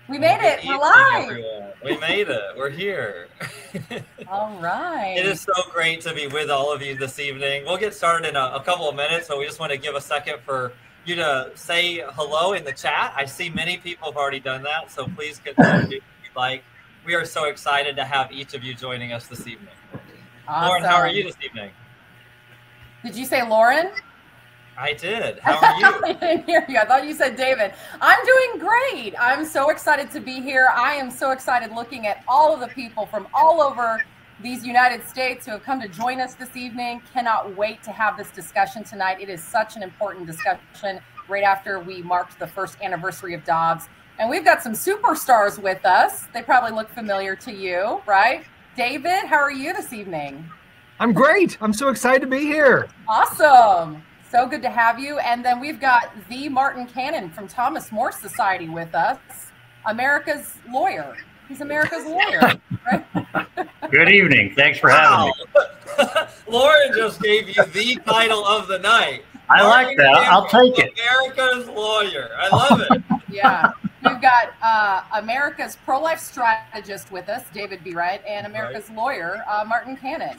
We made it. We're live. Everyone. We made it. We're here. All right. It is so great to be with all of you this evening. We'll get started in a couple of minutes, but we just want to give a second for you to say hello in the chat. I see many people have already done that, so please continue if you'd like. We are so excited to have each of you joining us this evening. Awesome. Lauren, how are you this evening? Did you say Lauren? I did. How are you? I didn't hear you. I thought you said David. I'm doing great. I'm so excited to be here. I am so excited looking at all of the people from all over these United States who have come to join us this evening. Cannot wait to have this discussion tonight. It is such an important discussion right after we marked the first anniversary of dogs. And we've got some superstars with us. They probably look familiar to you, right? David, how are you this evening? I'm great. I'm so excited to be here. Awesome. So good to have you. And then we've got the Martin Cannon from Thomas More Society with us, America's lawyer. He's America's lawyer, right? Good evening. Thanks for having me. Lauren just gave you the title of the night. I like that. I'll take it. America's lawyer. I love it. Yeah. We've got America's pro-life strategist with us, David Bereit, and America's lawyer, Martin Cannon.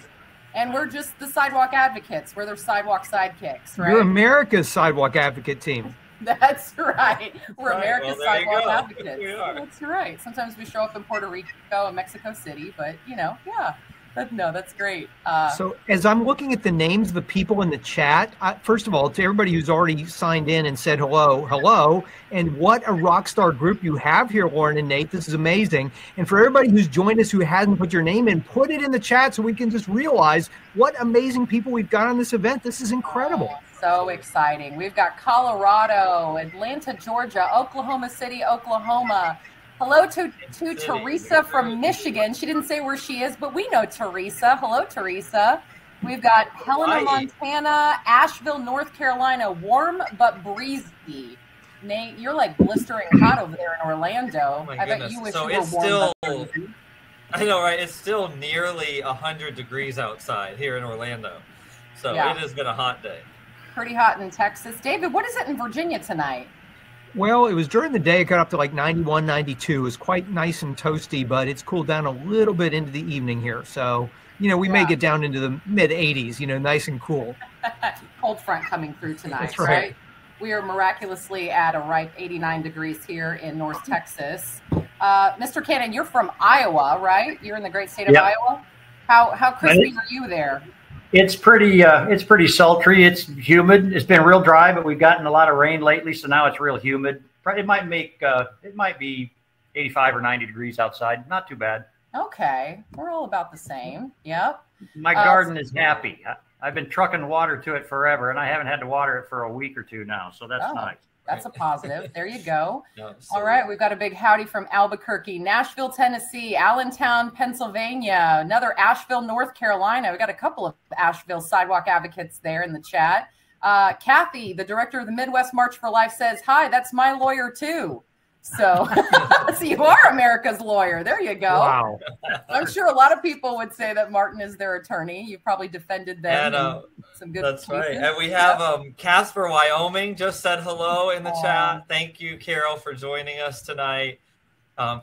And we're just the Sidewalk Advocates. We're their sidewalk sidekicks, right? You're America's Sidewalk Advocate team. That's right. We're America's Sidewalk Advocates. We are. That's right. Sometimes we show up in Puerto Rico and Mexico City, but, you know, yeah. But no, that's great. So as I'm looking at the names of the people in the chat, first of all, to everybody who's already signed in and said hello, and what a rock star group you have here, Lauren and Nate. This is amazing. And for everybody who's joined us who hasn't put your name in, put it in the chat so we can just realize what amazing people we've got on this event. This is incredible. So exciting. We've got Colorado, Atlanta, Georgia, Oklahoma City, Oklahoma. Hello to Teresa from Michigan. She didn't say where she is, but we know Teresa. Hello, Teresa. We've got Helena, Montana, Asheville, North Carolina, warm but breezy. Nate, you're like blistering hot over there in Orlando. Oh my I goodness. bet you wish So you were it's warm still, but breezy. I know, right? It's still nearly 100 degrees outside here in Orlando. So Yeah. It has been a hot day. Pretty hot in Texas. David, what is it in Virginia tonight? Well, it was during the day. It got up to like 91, 92. It was quite nice and toasty, but it's cooled down a little bit into the evening here. So, you know, we may get down into the mid 80s, you know, nice and cool. Cold front coming through tonight, That's right. We are miraculously at a ripe 89 degrees here in North Texas. Mr. Cannon, you're from Iowa, right? You're in the great state of Iowa. How crispy are you there? It's pretty sultry. It's humid. It's been real dry, but we've gotten a lot of rain lately, so now it's real humid. It might be 85 or 90 degrees outside. Not too bad. Okay, we're all about the same. Yep. My garden is happy. I've been trucking water to it forever, and I haven't had to water it for a week or two now, so that's nice. That's a positive. There you go. All right. We've got a big howdy from Albuquerque, Nashville, Tennessee, Allentown, Pennsylvania, another Asheville, North Carolina. We got a couple of Asheville Sidewalk Advocates there in the chat. Kathy, the director of the Midwest March for Life, says, hi, that's my lawyer too. So, so you are America's lawyer. There you go. Wow. I'm sure a lot of people would say that Martin is their attorney. You probably defended them. And, some good that's pieces. right. And we have Casper, Wyoming, just said hello in the chat. Thank you, Carol, for joining us tonight.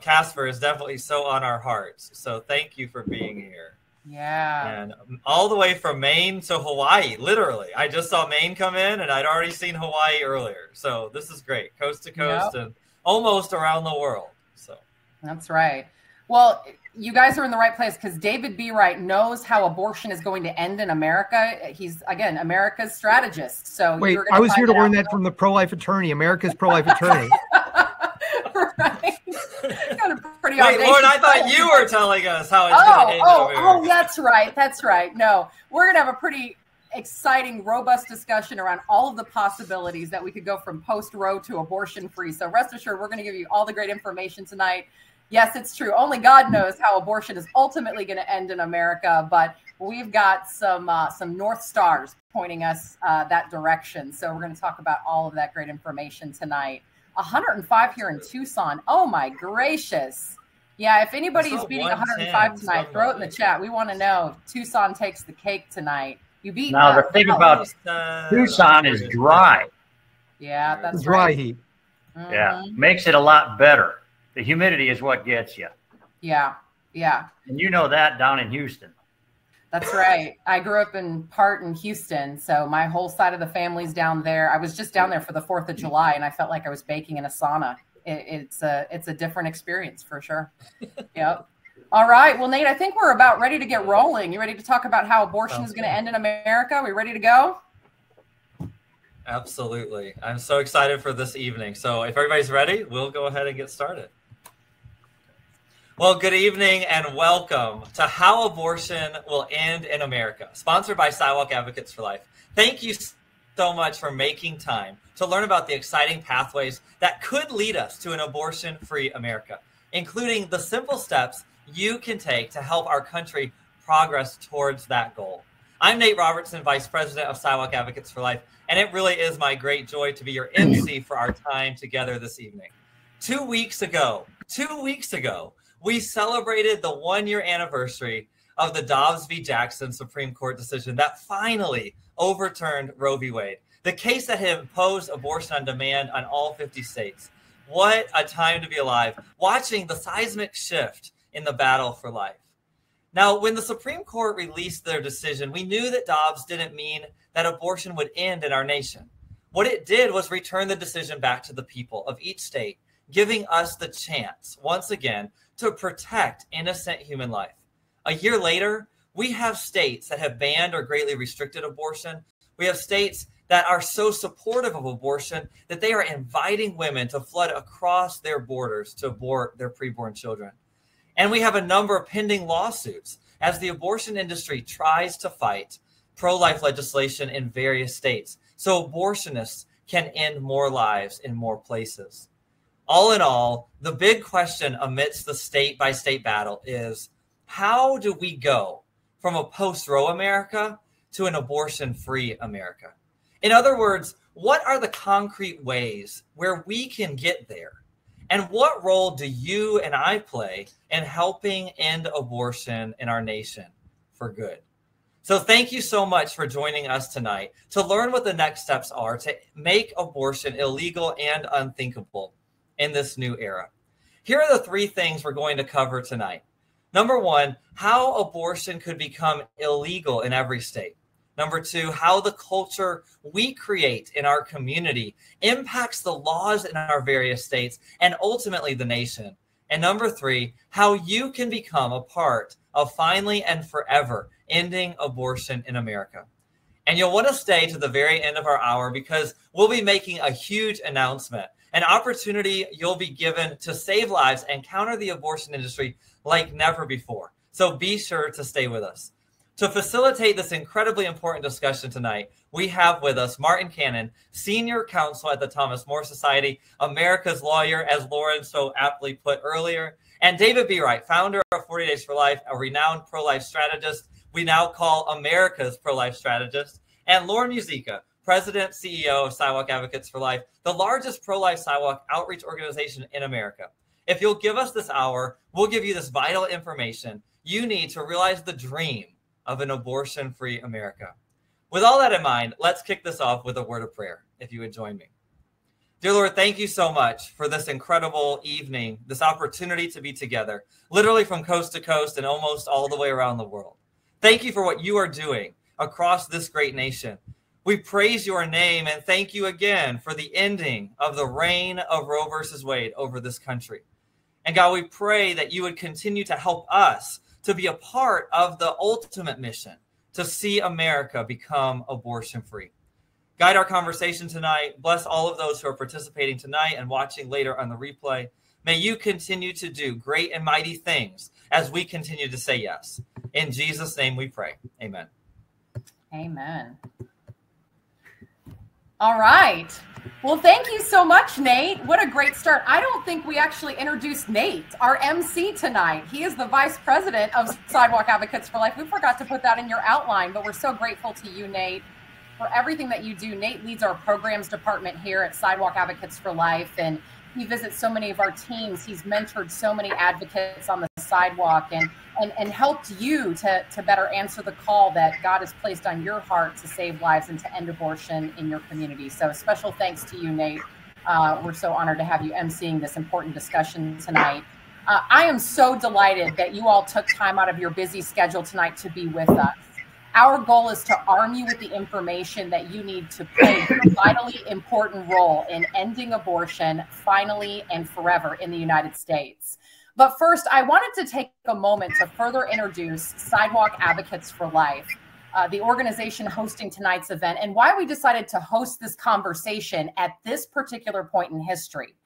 Casper is definitely so on our hearts. So thank you for being here. Yeah. And all the way from Maine to Hawaii, literally. I just saw Maine come in, and I'd already seen Hawaii earlier. So this is great. Coast to coast and almost around the world. So that's right. Well, you guys are in the right place because David Bereit knows how abortion is going to end in America. He's, again, America's strategist. So wait, I was here to learn that from the pro-life attorney, America's pro-life attorney. Right. Pretty wait, Lauren, I thought you were telling us how it's going to end in America. Oh, that's right. That's right. No, we're going to have a pretty exciting, robust discussion around all of the possibilities that we could go from post-Roe to abortion-free. So rest assured, we're going to give you all the great information tonight. Yes, it's true. Only God knows how abortion is ultimately going to end in America, but we've got some North Stars pointing us that direction. So we're going to talk about all of that great information tonight. 105 here in Tucson. Oh, my gracious. Yeah, if anybody's beating 105 tonight, throw it in the chat. We want to know if Tucson takes the cake tonight. You beat now. The thing about Tucson is dry. Yeah, that's dry right. heat. Yeah, makes it a lot better. The humidity is what gets you. Yeah. Yeah. And you know that down in Houston. That's right. I grew up in Houston, so my whole side of the family's down there. I was just down there for the 4th of July, and I felt like I was baking in a sauna. It's a different experience for sure. Yep. All right. Well, Nate, I think we're about ready to get rolling. You ready to talk about how abortion is going to end in America? We ready to go? Absolutely. I'm so excited for this evening. So if everybody's ready, we'll go ahead and get started. Well, good evening and welcome to How Abortion Will End in America, sponsored by Sidewalk Advocates for Life. Thank you so much for making time to learn about the exciting pathways that could lead us to an abortion-free America, including the simple steps you can take to help our country progress towards that goal. I'm Nate Robertson, Vice President of Sidewalk Advocates for Life, and it really is my great joy to be your MC for our time together this evening. 2 weeks ago, we celebrated the 1-year anniversary of the Dobbs v. Jackson Supreme Court decision that finally overturned Roe v. Wade, the case that had imposed abortion on demand on all 50 states. What a time to be alive, watching the seismic shift in the battle for life. Now, when the Supreme Court released their decision, we knew that Dobbs didn't mean that abortion would end in our nation. What it did was return the decision back to the people of each state, giving us the chance, once again, to protect innocent human life. A year later, we have states that have banned or greatly restricted abortion. We have states that are so supportive of abortion that they are inviting women to flood across their borders to abort their preborn children. And we have a number of pending lawsuits as the abortion industry tries to fight pro-life legislation in various states so abortionists can end more lives in more places. All in all, the big question amidst the state-by-state battle is, how do we go from a post-Roe America to an abortion-free America? In other words, what are the concrete ways where we can get there? And what role do you and I play in helping end abortion in our nation for good? So thank you so much for joining us tonight to learn what the next steps are to make abortion illegal and unthinkable in this new era. Here are the 3 things we're going to cover tonight. Number 1, how abortion could become illegal in every state. Number 2, how the culture we create in our community impacts the laws in our various states and ultimately the nation. And number 3, how you can become a part of finally and forever ending abortion in America. And you'll want to stay to the very end of our hour because we'll be making a huge announcement, an opportunity you'll be given to save lives and counter the abortion industry like never before. So be sure to stay with us. To facilitate this incredibly important discussion tonight, we have with us Martin Cannon, Senior Counsel at the Thomas More Society, America's lawyer, as Lauren so aptly put earlier, and David Bereit, founder of 40 Days for Life, a renowned pro-life strategist we now call America's pro-life strategist, and Lauren Muzyka, President, CEO of Sidewalk Advocates for Life, the largest pro-life sidewalk outreach organization in America. If you'll give us this hour, we'll give you this vital information you need to realize the dream of an abortion-free America. With all that in mind, let's kick this off with a word of prayer, if you would join me. Dear Lord, thank you so much for this incredible evening, this opportunity to be together, literally from coast to coast and almost all the way around the world. Thank you for what you are doing across this great nation. We praise your name and thank you again for the ending of the reign of Roe versus Wade over this country. And God, we pray that you would continue to help us to be a part of the ultimate mission to see America become abortion-free. Guide our conversation tonight. Bless all of those who are participating tonight and watching later on the replay. May you continue to do great and mighty things as we continue to say yes. In Jesus' name we pray. Amen. Amen. All right. Well, thank you so much, Nate. What a great start. I don't think we actually introduced Nate, our MC tonight. He is the Vice President of Sidewalk Advocates for Life. We forgot to put that in your outline, but we're so grateful to you, Nate, for everything that you do. Nate leads our programs department here at Sidewalk Advocates for Life, and he visits so many of our teams. He's mentored so many advocates on the sidewalk and helped you to better answer the call that God has placed on your heart to save lives and to end abortion in your community. So special thanks to you, Nate, We're so honored to have you emceeing this important discussion tonight. I am so delighted that you all took time out of your busy schedule tonight to be with us. Our goal is to arm you with the information that you need to play a vitally important role in ending abortion finally and forever in the United States. But first, I wanted to take a moment to further introduce Sidewalk Advocates for Life, the organization hosting tonight's event, and why we decided to host this conversation at this particular point in history.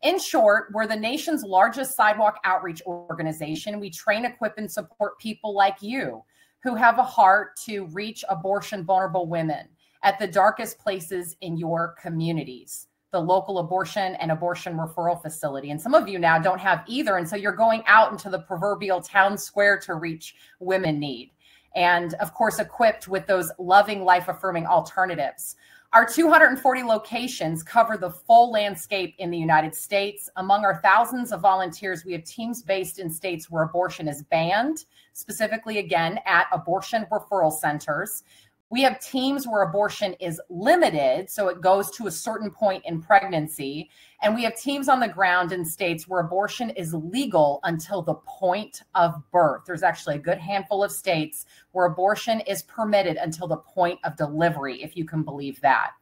In short, we're the nation's largest sidewalk outreach organization. We train, equip, and support people like you who have a heart to reach abortion-vulnerable women at the darkest places in your communities, the local abortion and abortion referral facility. And some of you now don't have either, and so you're going out into the proverbial town square to reach women in need. And of course, equipped with those loving, life-affirming alternatives. Our 240 locations cover the full landscape in the United States. Among our thousands of volunteers, we have teams based in states where abortion is banned, specifically, again, at abortion referral centers. We have teams where abortion is limited, so it goes to a certain point in pregnancy. And we have teams on the ground in states where abortion is legal until the point of birth. There's actually a good handful of states where abortion is permitted until the point of delivery, if you can believe that.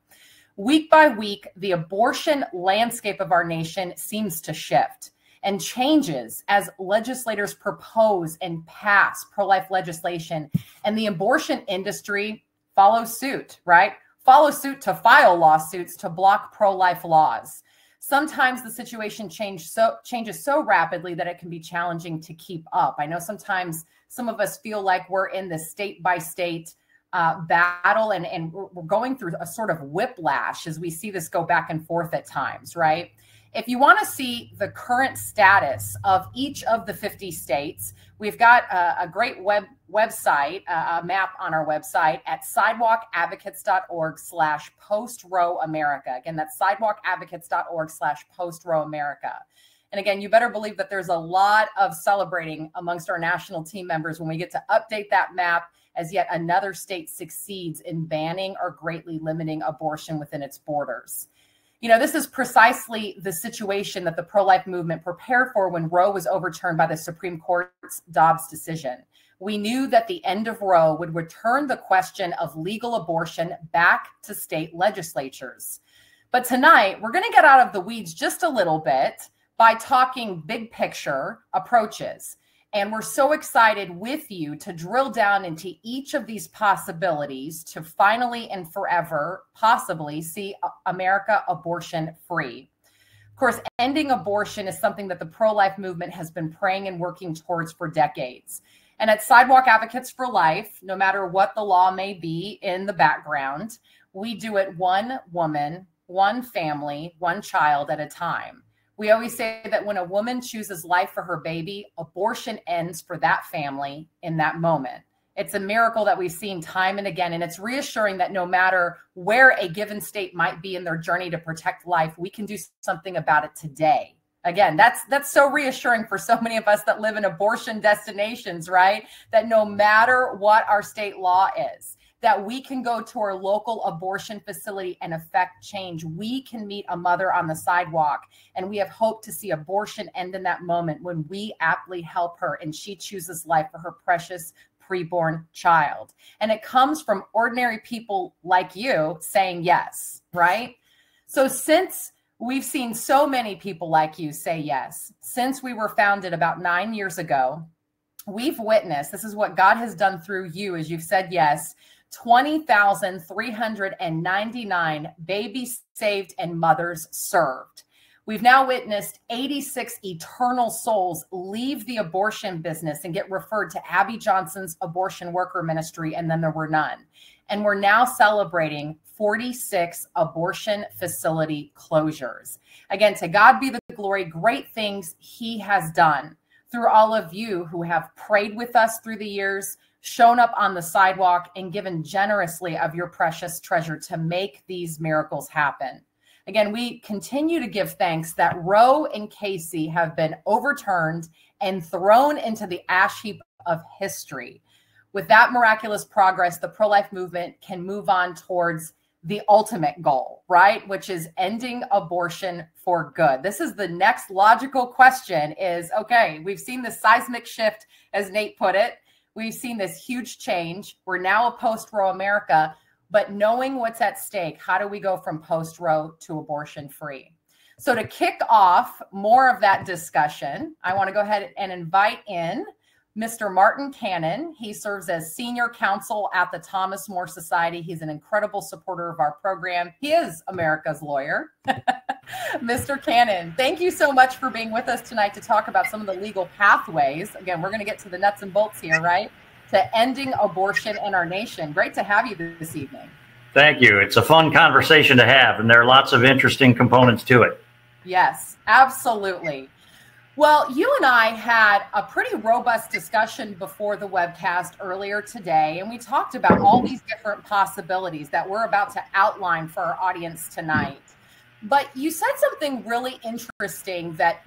Week by week, the abortion landscape of our nation seems to shift and changes as legislators propose and pass pro-life legislation, and the abortion industry follows suit, right? Follow suit to file lawsuits to block pro-life laws. Sometimes the situation changes so rapidly that it can be challenging to keep up. I know sometimes some of us feel like we're in the state by state battle, and we're going through a sort of whiplash as we see this go back and forth at times, right? If you want to see the current status of each of the 50 states, we've got a great website, a map on our website at sidewalkadvocates.org/post-row-America. Again, that's sidewalkadvocates.org/post-row-America. And again, you better believe that there's a lot of celebrating amongst our national team members when we get to update that map as yet another state succeeds in banning or greatly limiting abortion within its borders. You know, this is precisely the situation that the pro-life movement prepared for when Roe was overturned by the Supreme Court's Dobbs decision. We knew that the end of Roe would return the question of legal abortion back to state legislatures. But tonight, we're going to get out of the weeds just a little bit by talking big picture approaches. And we're so excited with you to drill down into each of these possibilities to finally and forever possibly see America abortion free. Of course, ending abortion is something that the pro-life movement has been praying and working towards for decades. And at Sidewalk Advocates for Life, no matter what the law may be in the background, we do it one woman, one family, one child at a time. We always say that when a woman chooses life for her baby, abortion ends for that family in that moment. It's a miracle that we've seen time and again, and it's reassuring that no matter where a given state might be in their journey to protect life, we can do something about it today. Again, that's so reassuring for so many of us that live in abortion destinations, right? That no matter what our state law is, that we can go to our local abortion facility and affect change. We can meet a mother on the sidewalk, and we have hope to see abortion end in that moment when we aptly help her and she chooses life for her precious preborn child. And it comes from ordinary people like you saying yes, right? So since we've seen so many people like you say yes, since we were founded about 9 years ago, we've witnessed, this is what God has done through you as you've said yes, 20,399 babies saved and mothers served. We've now witnessed 86 eternal souls leave the abortion business and get referred to Abby Johnson's abortion worker ministry, and then there were none. And we're now celebrating 46 abortion facility closures. Again, to God be the glory, great things he has done through all of you who have prayed with us through the years, shown up on the sidewalk, and given generously of your precious treasure to make these miracles happen. Again, we continue to give thanks that Roe and Casey have been overturned and thrown into the ash heap of history. With that miraculous progress, the pro-life movement can move on towards the ultimate goal, right? Which is ending abortion for good. This is the next logical question is, okay, we've seen this seismic shift, as Nate put it. We've seen this huge change. We're now a post-Roe America, but knowing what's at stake, how do we go from post-Roe to abortion free? So to kick off more of that discussion, I want to go ahead and invite in Mr. Martin Cannon. He serves as senior counsel at the Thomas More Society. He's an incredible supporter of our program. He is America's lawyer. Mr. Cannon, thank you so much for being with us tonight to talk about some of the legal pathways. Again, we're going to get to the nuts and bolts here, right? To ending abortion in our nation. Great to have you this evening. Thank you. It's a fun conversation to have, and there are lots of interesting components to it. Yes, absolutely. Well, you and I had a pretty robust discussion before the webcast earlier today, and we talked about all these different possibilities that we're about to outline for our audience tonight. But you said something really interesting that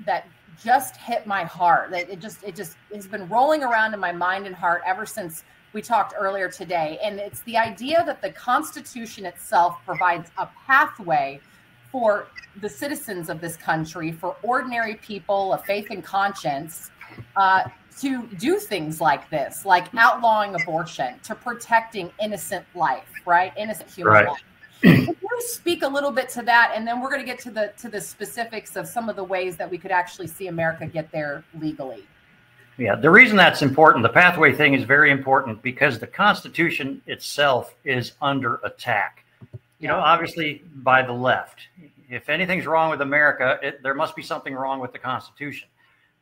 just hit my heart. That it just has been rolling around in my mind and heart ever since we talked earlier today. And it's the idea that the Constitution itself provides a pathway for the citizens of this country, for ordinary people of faith and conscience, to do things like this, like outlawing abortion, to protecting innocent life, right? Innocent human life. Can you speak a little bit to that? And then we're going to get to the specifics of some of the ways that we could actually see America get there legally. Yeah, the reason that's important, the pathway thing is very important because the Constitution itself is under attack. You know, obviously by the left. If anything's wrong with America, there must be something wrong with the Constitution.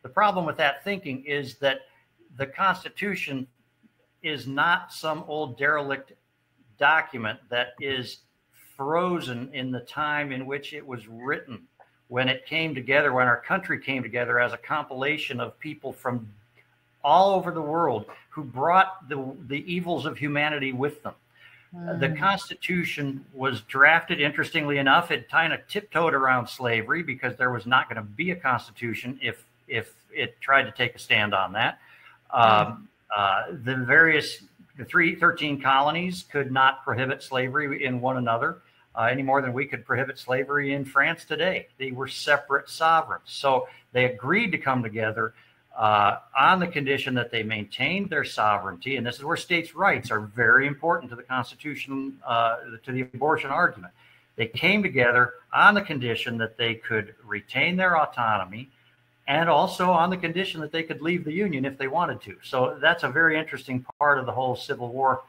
The problem with that thinking is that the Constitution is not some old derelict document that is frozen in the time in which it was written, when it came together, when our country came together as a compilation of people from all over the world who brought the evils of humanity with them. The Constitution was drafted, interestingly enough, it kind of tiptoed around slavery because there was not going to be a Constitution if it tried to take a stand on that. The 13 colonies could not prohibit slavery in one another any more than we could prohibit slavery in France today. They were separate sovereigns. So they agreed to come together on the condition that they maintained their sovereignty. And this is where states' rights are very important to the Constitution, to the abortion argument. They came together on the condition that they could retain their autonomy and also on the condition that they could leave the Union if they wanted to. So that's a very interesting part of the whole Civil War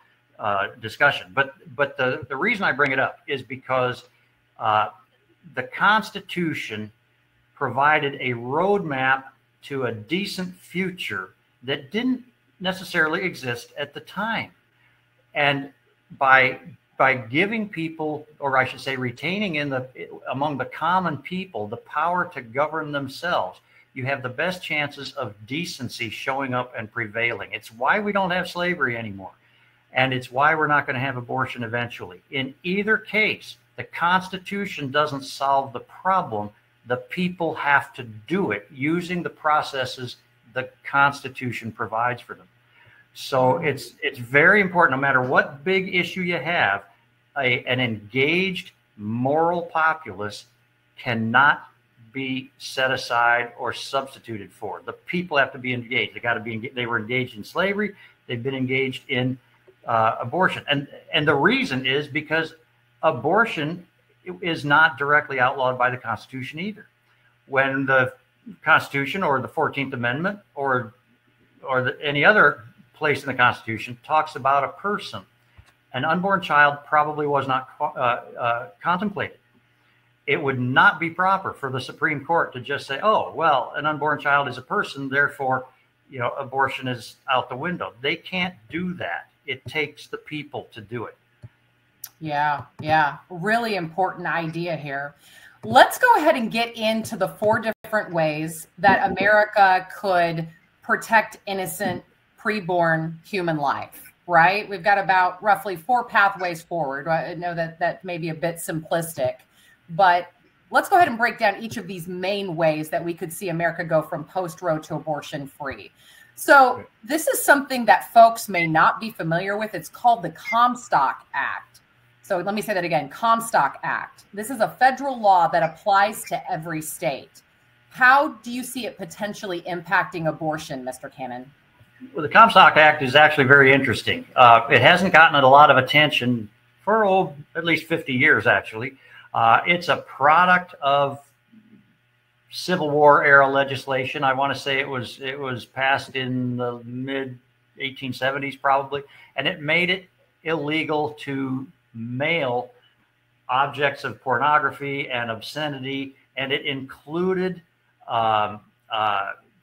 discussion. But the reason I bring it up is because the Constitution provided a roadmap to a decent future that didn't necessarily exist at the time. And by giving people, or I should say retaining among the common people the power to govern themselves, you have the best chances of decency showing up and prevailing. It's why we don't have slavery anymore. And it's why we're not going to have abortion eventually. In either case, the Constitution doesn't solve the problem. The people have to do it using the processes the Constitution provides for them. So it's very important, no matter what big issue you have, an engaged moral populace cannot be set aside or substituted for. The people have to be engaged. They got to be. They were engaged in slavery. They've been engaged in abortion, and the reason is because abortion is not directly outlawed by the Constitution either. When the Constitution or the 14th Amendment or any other place in the Constitution talks about a person, an unborn child probably was not contemplated. It would not be proper for the Supreme Court to just say, oh, well, an unborn child is a person, therefore, abortion is out the window. They can't do that. It takes the people to do it. Yeah. Really important idea here. Let's go ahead and get into the 4 different ways that America could protect innocent preborn human life, right? We've got about roughly 4 pathways forward. I know that may be a bit simplistic, but let's go ahead and break down each of these main ways that we could see America go from post-Roe to abortion free. So this is something that folks may not be familiar with. It's called the Comstock Act. So let me say that again, Comstock Act. This is a federal law that applies to every state. How do you see it potentially impacting abortion, Mr. Cannon? Well, the Comstock Act is actually very interesting. It hasn't gotten a lot of attention for at least 50 years, actually. It's a product of Civil War era legislation. I want to say it was passed in the mid 1870s, probably, and it made it illegal to mail objects of pornography and obscenity, and it included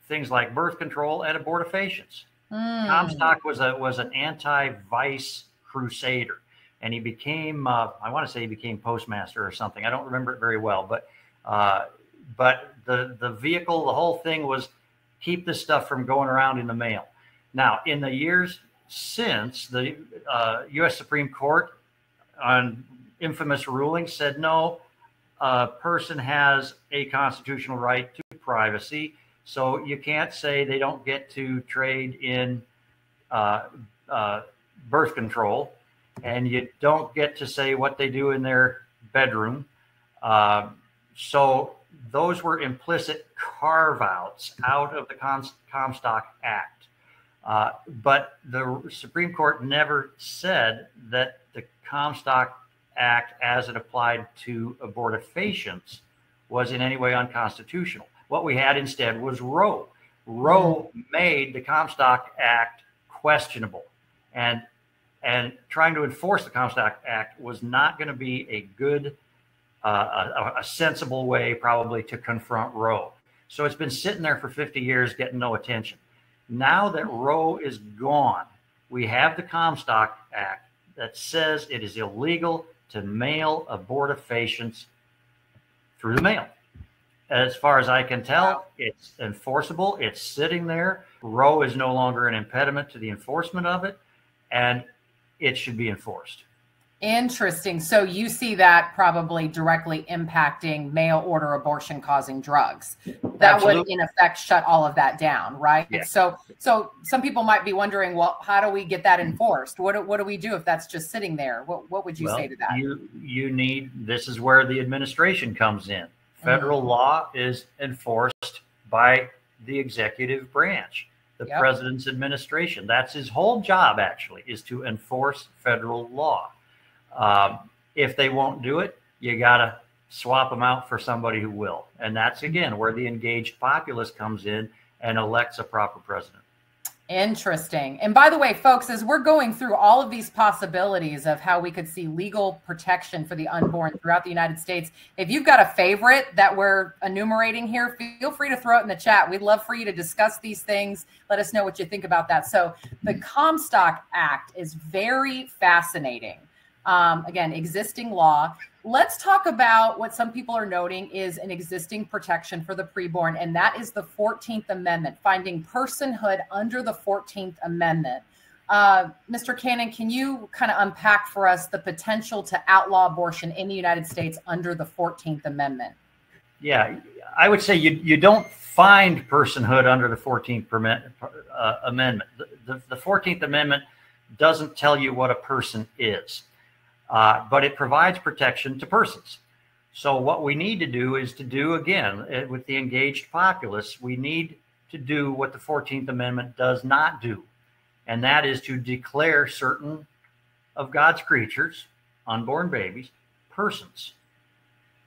things like birth control and abortifacients. Comstock was an anti-vice crusader, and he became I want to say he became postmaster or something. I don't remember it very well, but the vehicle, the whole thing was keep this stuff from going around in the mail. Now, in the years since, the U.S. Supreme Court, on infamous ruling, said no, a person has a constitutional right to privacy, so you can't say they don't get to trade in birth control, and you don't get to say what they do in their bedroom. So those were implicit carve-outs out of the Comstock Act. But the Supreme Court never said that the Comstock Act, as it applied to abortifacients, was in any way unconstitutional. What we had instead was Roe. Roe made the Comstock Act questionable, and trying to enforce the Comstock Act was not going to be a good, a sensible way probably to confront Roe. So it's been sitting there for 50 years getting no attention. Now that Roe is gone, we have the Comstock Act that says it is illegal to mail abortifacients through the mail. As far as I can tell, it's enforceable. It's sitting there. Roe is no longer an impediment to the enforcement of it, and it should be enforced. Interesting. So you see that probably directly impacting mail order abortion causing drugs. That Absolutely. Would in effect shut all of that down, right? Yeah. So some people might be wondering, well, how do we get that enforced? What do we do if that's just sitting there? What would you say to that? You need, this is where the administration comes in. Federal law is enforced by the executive branch, the president's administration. That's his whole job, actually, is to enforce federal law. If they won't do it, you got to swap them out for somebody who will. And that's, again, where the engaged populace comes in and elects a proper president. Interesting. And by the way, folks, as we're going through all of these possibilities of how we could see legal protection for the unborn throughout the United States, if you've got a favorite that we're enumerating here, feel free to throw it in the chat. We'd love for you to discuss these things. Let us know what you think about that. So the Comstock Act is very fascinating. Again, existing law. Let's talk about what some people are noting is an existing protection for the preborn, and that is the 14th Amendment, finding personhood under the 14th Amendment. Mr. Cannon, can you kind of unpack for us the potential to outlaw abortion in the United States under the 14th Amendment? Yeah, I would say you don't find personhood under the 14th Amendment. The 14th Amendment doesn't tell you what a person is. But it provides protection to persons. So what we need to do is to do, again, with the engaged populace, we need to do what the 14th Amendment does not do. And that is to declare certain of God's creatures, unborn babies, persons.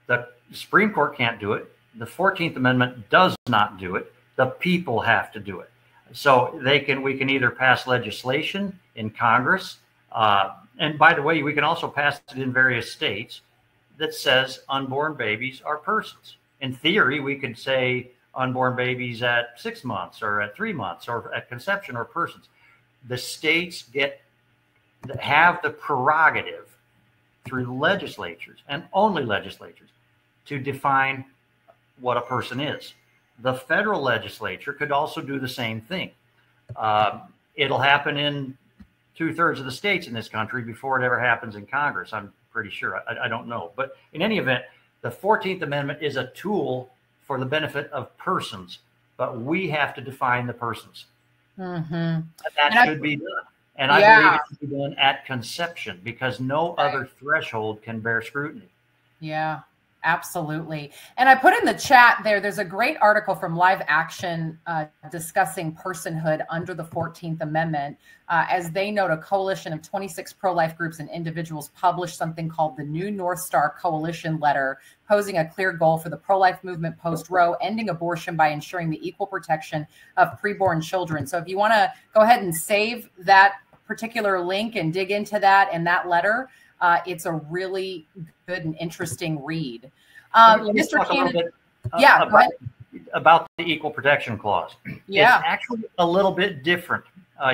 The Supreme Court can't do it. The 14th Amendment does not do it. The people have to do it. So we can either pass legislation in Congress, and by the way, we can also pass it in various states that says unborn babies are persons. In theory, we could say unborn babies at 6 months or at 3 months or at conception are persons. The states have the prerogative through legislatures and only legislatures to define what a person is. The federal legislature could also do the same thing. It'll happen in 2/3 of the states in this country before it ever happens in Congress. I'm pretty sure. I don't know. But in any event, the 14th Amendment is a tool for the benefit of persons, but we have to define the persons. Mm-hmm. And that should be done. And I believe it should be done at conception because no other threshold can bear scrutiny. Yeah, absolutely. And I put in the chat there's a great article from Live Action discussing personhood under the 14th Amendment. As they note, a coalition of 26 pro-life groups and individuals published something called the New North Star Coalition Letter, posing a clear goal for the pro-life movement post-Roe, ending abortion by ensuring the equal protection of preborn children. So if you want to go ahead and save that particular link and dig into that and that letter, it's a really good and interesting read. Mr. Cannon, go ahead. About the Equal Protection Clause. Yeah. It's actually a little bit different.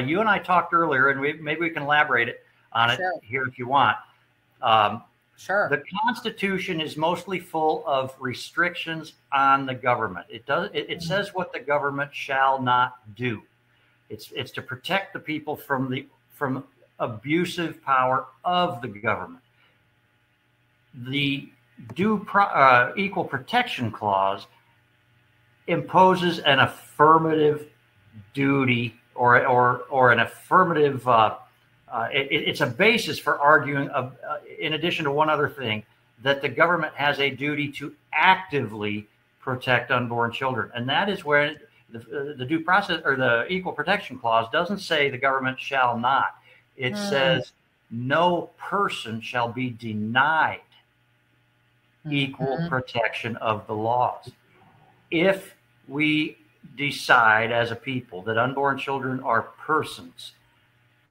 You and I talked earlier, and maybe we can elaborate on it here if you want. Sure. The Constitution is mostly full of restrictions on the government. It says what the government shall not do. It's to protect the people from abusive power of the government. The Equal Protection Clause imposes an affirmative duty or an affirmative. It's a basis for arguing, in addition to one other thing, that the government has a duty to actively protect unborn children, and that is where the due process or the Equal Protection Clause doesn't say the government shall not. It says no person shall be denied equal protection of the laws. If we decide as a people that unborn children are persons,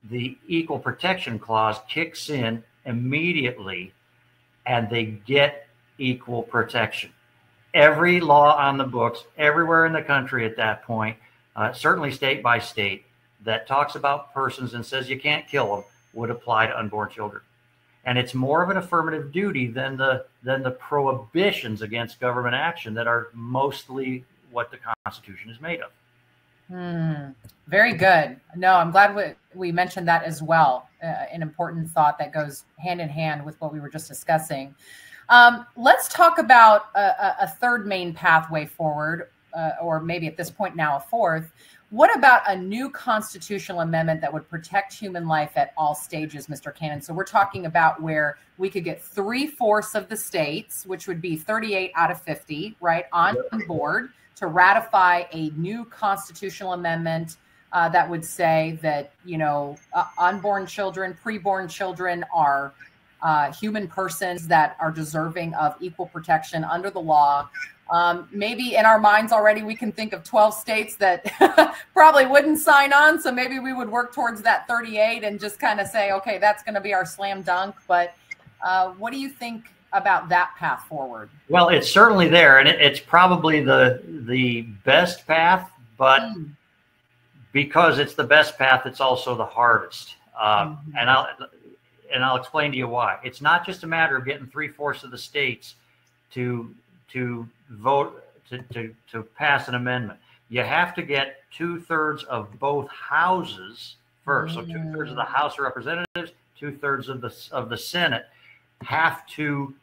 the Equal Protection Clause kicks in immediately and they get equal protection. Every law on the books, everywhere in the country at that point, certainly state by state, that talks about persons and says you can't kill them would apply to unborn children. And it's more of an affirmative duty than the prohibitions against government action that are mostly what the Constitution is made of. Very good. No, I'm glad we mentioned that as well. An important thought that goes hand in hand with what we were just discussing. Let's talk about a third main pathway forward, or maybe at this point now a fourth. What about a new constitutional amendment that would protect human life at all stages, Mr. Cannon? So we're talking about where we could get 3/4 of the states, which would be 38 out of 50, right, on board to ratify a new constitutional amendment that would say that, unborn children, preborn children are human persons that are deserving of equal protection under the law. Maybe in our minds already, we can think of 12 states that probably wouldn't sign on. So maybe we would work towards that 38 and just kind of say, okay, that's going to be our slam dunk. But what do you think about that path forward? Well, it's certainly there, and it's probably the best path, but because it's the best path, it's also the hardest. And I'll explain to you why. It's not just a matter of getting 3/4 of the states to vote to pass an amendment. You have to get 2/3 of both houses first. So 2/3 of the House of Representatives, 2/3 of the Senate have to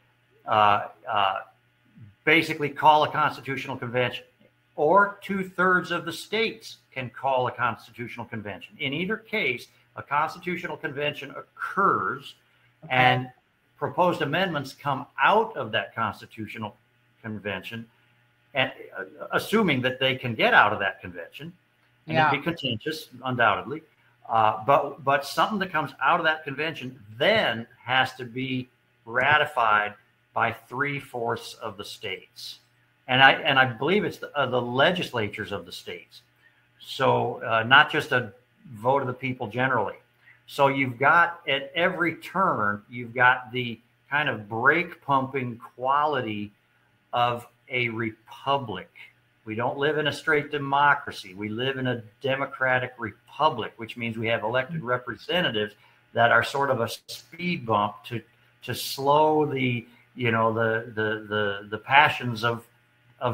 basically call a constitutional convention, or 2/3 of the states can call a constitutional convention. In either case, a constitutional convention occurs, and proposed amendments come out of that constitutional convention, and assuming that they can get out of that convention, and it'd be contentious, undoubtedly, but something that comes out of that convention then has to be ratified by 3/4 of the states, and I believe it's the legislatures of the states. So not just a vote of the people generally. So you've got at every turn, you've got the kind of brake pumping quality of a republic. We don't live in a straight democracy. We live in a democratic republic, which means we have elected representatives that are sort of a speed bump to slow the passions of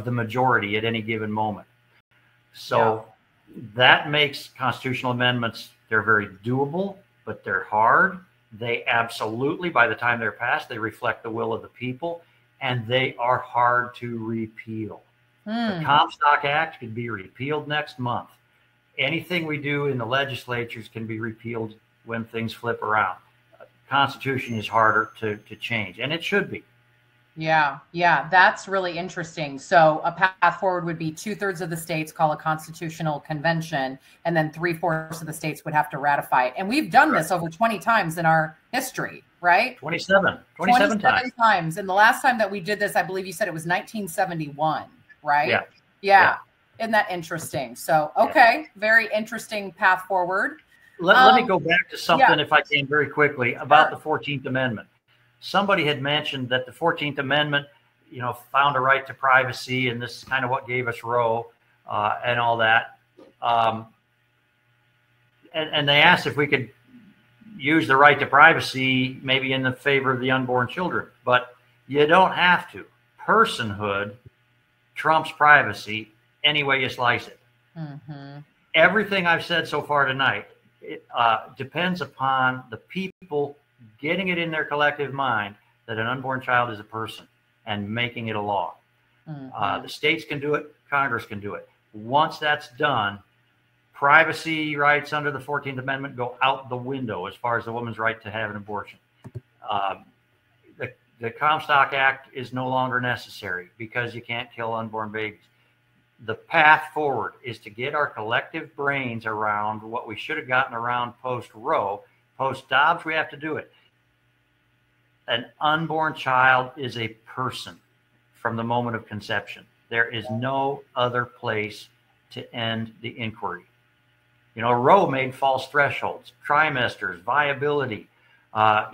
the majority at any given moment. So that makes constitutional amendments, they're very doable, but they're hard. They absolutely, by the time they're passed, they reflect the will of the people, and they are hard to repeal. The Comstock Act could be repealed next month. Anything we do in the legislatures can be repealed when things flip around. Constitution is harder to change, and it should be. Yeah, that's really interesting. So a path forward would be 2/3 of the states call a constitutional convention, and then 3/4 of the states would have to ratify it. And we've done this over 20 times in our history, right? 27 times. And the last time that we did this, I believe you said it was 1971, right? Yeah. Isn't that interesting? So, okay, very interesting path forward. Let me go back to something, if I can, very quickly, about the 14th Amendment. Somebody had mentioned that the 14th Amendment, found a right to privacy, and this is kind of what gave us Roe and all that. And they asked if we could use the right to privacy maybe in the favor of the unborn children. But you don't have to. Personhood trumps privacy any way you slice it. Mm-hmm. Everything I've said so far tonight depends upon the people getting it in their collective mind that an unborn child is a person and making it a law. Mm-hmm. The states can do it. Congress can do it. Once that's done, privacy rights under the 14th Amendment go out the window as far as the woman's right to have an abortion. The Comstock Act is no longer necessary because you can't kill unborn babies. The path forward is to get our collective brains around what we should have gotten around post-Roe. Post-Dobbs, we have to do it. An unborn child is a person from the moment of conception. There is no other place to end the inquiry. Roe made false thresholds, trimesters, viability.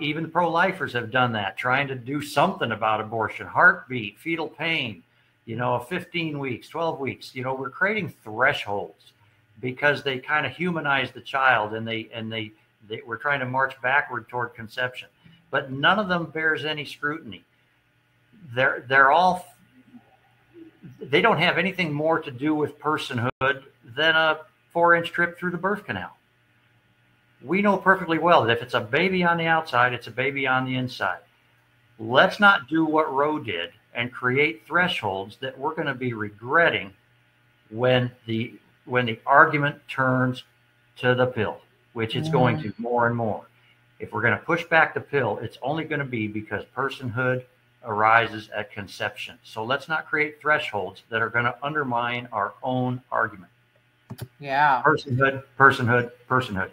Even the pro-lifers have done that, trying to do something about abortion, heartbeat, fetal pain, 15 weeks, 12 weeks. We're creating thresholds because they kind of humanize the child, and we're trying to march backward toward conception. But none of them bears any scrutiny. They don't have anything more to do with personhood than a 4-inch trip through the birth canal. We know perfectly well that if it's a baby on the outside, it's a baby on the inside. Let's not do what Roe did and create thresholds that we're going to be regretting when the argument turns to the pill, which it's going to more and more. If we're going to push back the pill, it's only going to be because personhood arises at conception. So let's not create thresholds that are going to undermine our own argument. Yeah. Personhood.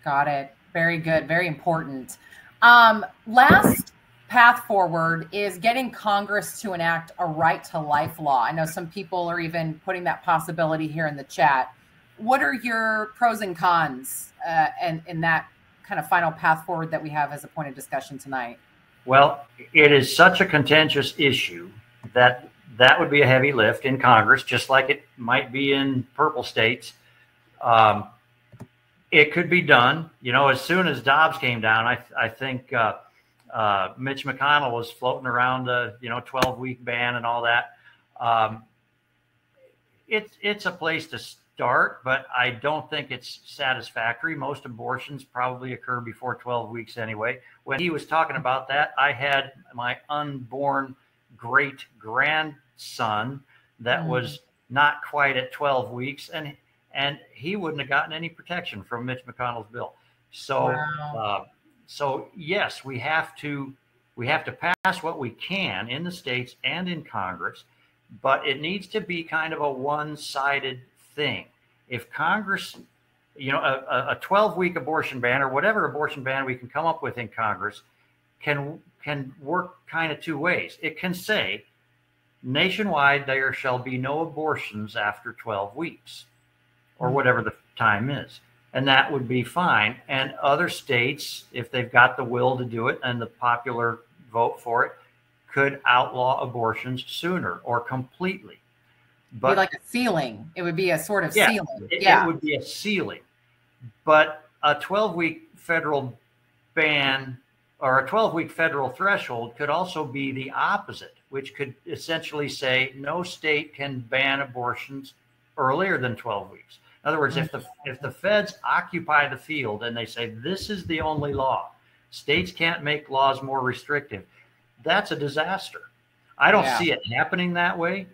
Got it. Very good. Very important. Last path forward is getting Congress to enact a right to life law. I know some people are even putting that possibility here in the chat. What are your pros and cons and in that kind of final path forward that we have as a point of discussion tonight? Well, it is such a contentious issue that would be a heavy lift in Congress, just like it might be in purple states. It could be done. As soon as Dobbs came down, I think Mitch McConnell was floating around the 12-week ban and all that. It's a place to start, but I don't think it's satisfactory. Most abortions probably occur before 12 weeks anyway. When he was talking about that, I had my unborn great grandson that was not quite at 12 weeks, and he wouldn't have gotten any protection from Mitch McConnell's bill. So, so yes, we have to pass what we can in the states and in Congress, but it needs to be kind of a one-sided thing. If Congress, a 12-week abortion ban or whatever abortion ban we can come up with in Congress can work kind of two ways. It can say nationwide there shall be no abortions after 12 weeks or whatever the time is. And that would be fine. And other states, if they've got the will to do it and the popular vote for it, could outlaw abortions sooner or completely. But be like a ceiling. It would be a sort of ceiling. It would be a ceiling. But a 12-week federal ban or a 12-week federal threshold could also be the opposite, which could essentially say no state can ban abortions earlier than 12 weeks. In other words, if the feds occupy the field and they say this is the only law, states can't make laws more restrictive, that's a disaster. I don't see it happening that way,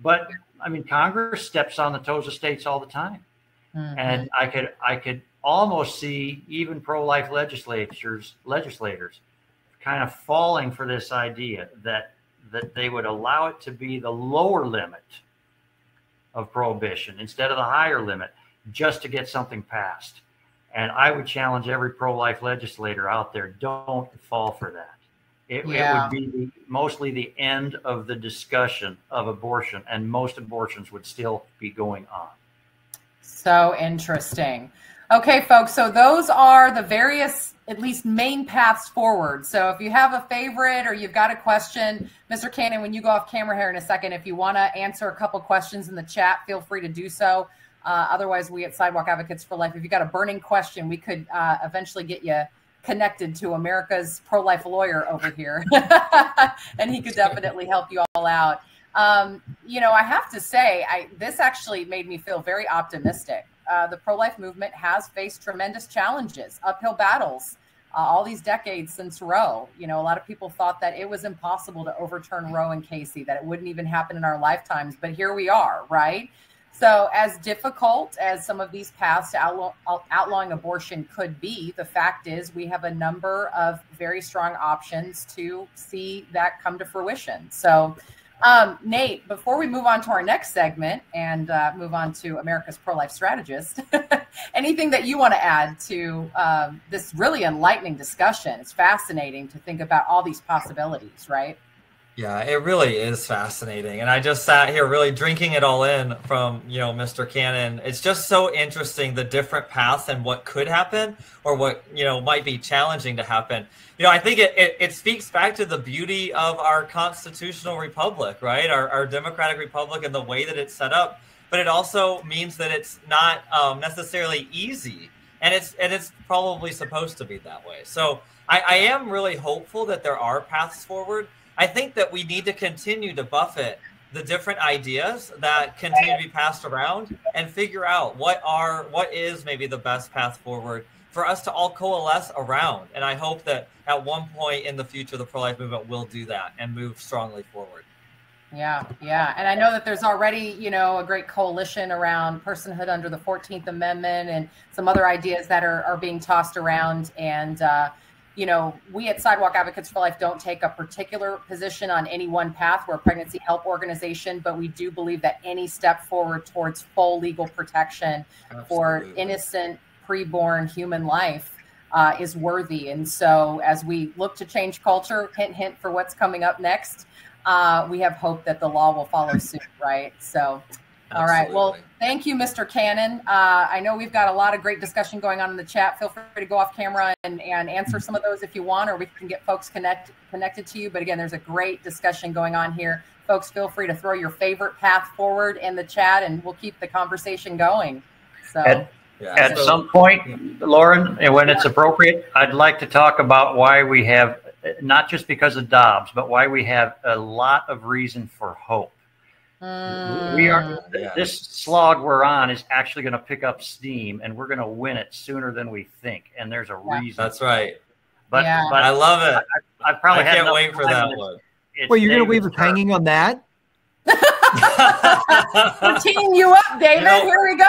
but I mean, Congress steps on the toes of states all the time. And I could almost see even pro-life legislators kind of falling for this idea that they would allow it to be the lower limit of prohibition instead of the higher limit just to get something passed. And I would challenge every pro-life legislator out there, don't fall for that. It would be mostly the end of the discussion of abortion, and most abortions would still be going on. So interesting. Okay, folks, so those are the various, at least main paths forward. So if you have a favorite or you've got a question, Mr. Cannon, when you go off camera here in a second, if you want to answer a couple questions in the chat, feel free to do so. Otherwise, we at Sidewalk Advocates for Life, if you got a burning question, we could eventually get you connected to America's pro-life lawyer over here. And he could definitely help you all out. You know, I have to say, this actually made me feel very optimistic. The pro-life movement has faced tremendous challenges, uphill battles, all these decades since Roe. You know, a lot of people thought that it was impossible to overturn Roe and Casey, that it wouldn't even happen in our lifetimes. But here we are, right? So as difficult as some of these paths to outlawing abortion could be, the fact is we have a number of very strong options to see that come to fruition. So Nate, before we move on to our next segment and move on to America's pro-life strategist, anything that you want to add to this really enlightening discussion? It's fascinating to think about all these possibilities, right? Yeah, it really is fascinating. And I just sat here really drinking it all in from, you know, Mr. Cannon. It's just so interesting, the different paths and what could happen or what, you know, might be challenging to happen. You know, I think it speaks back to the beauty of our constitutional republic, right? Our democratic republic and the way that it's set up. But it also means that it's not necessarily easy. And it's probably supposed to be that way. So I am really hopeful that there are paths forward. I think that we need to continue to buffet the different ideas that continue to be passed around and figure out what is maybe the best path forward for us to all coalesce around. And I hope that at one point in the future, the pro-life movement will do that and move strongly forward. Yeah. And I know that there's already, you know, a great coalition around personhood under the 14th Amendment and some other ideas that are being tossed around. And, you know, we at Sidewalk Advocates for Life don't take a particular position on any one path. We're a pregnancy help organization, but we do believe that any step forward towards full legal protection for innocent preborn human life is worthy. And so as we look to change culture, hint, hint for what's coming up next, we have hope that the law will follow suit, right? So, all right. Well, thank you, Mr. Cannon. I know we've got a lot of great discussion going on in the chat. Feel free to go off camera and answer some of those if you want, or we can get folks connected to you. But again, there's a great discussion going on here. Folks, feel free to throw your favorite path forward in the chat, and we'll keep the conversation going. So at some point, Lauren, and when it's appropriate, I'd like to talk about why we have, not just because of Dobbs, but why we have a lot of reason for hope. This slog we're on is actually going to pick up steam, and we're going to win it sooner than we think. And there's a reason. That's right. But I love it. I probably can't wait for that one. Well, you're going to leave us hanging on that? We're teeing you up, David. Here we go.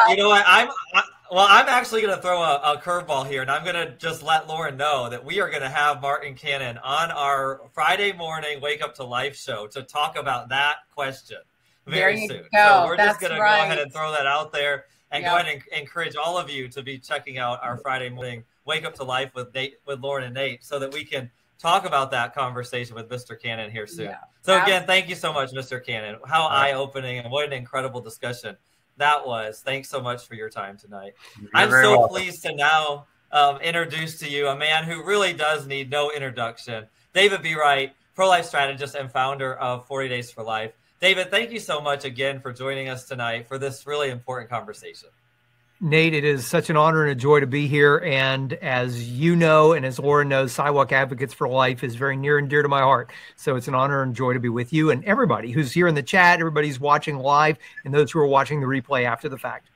You know what? I'm actually going to throw a curveball here, and I'm going to just let Lauren know that we are going to have Martin Cannon on our Friday morning Wake Up to Life show to talk about that question very soon. So we're just going to go ahead and throw that out there and go ahead and encourage all of you to be checking out our Friday morning Wake Up to Life with Lauren and Nate, so that we can talk about that conversation with Mr. Cannon here soon. So again, thank you so much, Mr. Cannon. How eye-opening and what an incredible discussion that was. Thanks so much for your time tonight. I'm so pleased to now introduce to you a man who really does need no introduction, David Bereit, pro-life strategist and founder of 40 Days for Life. David, thank you so much again for joining us tonight for this really important conversation. Nate, it is such an honor and a joy to be here. And as you know, and as Lauren knows, Sidewalk Advocates for Life is very near and dear to my heart. So it's an honor and joy to be with you and everybody who's here in the chat, everybody's watching live, and those who are watching the replay after the fact.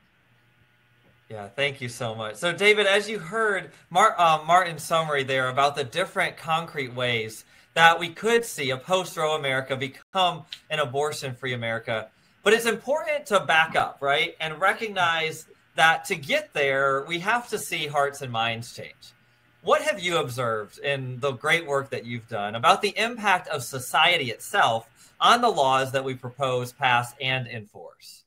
Yeah, thank you so much. So David, as you heard Martin's summary there about the different concrete ways that we could see a post-Roe America become an abortion-free America, but it's important to back up, right, and recognize that to get there, we have to see hearts and minds change. What have you observed in the great work that you've done about the impact of society itself on the laws that we propose, pass, and enforce?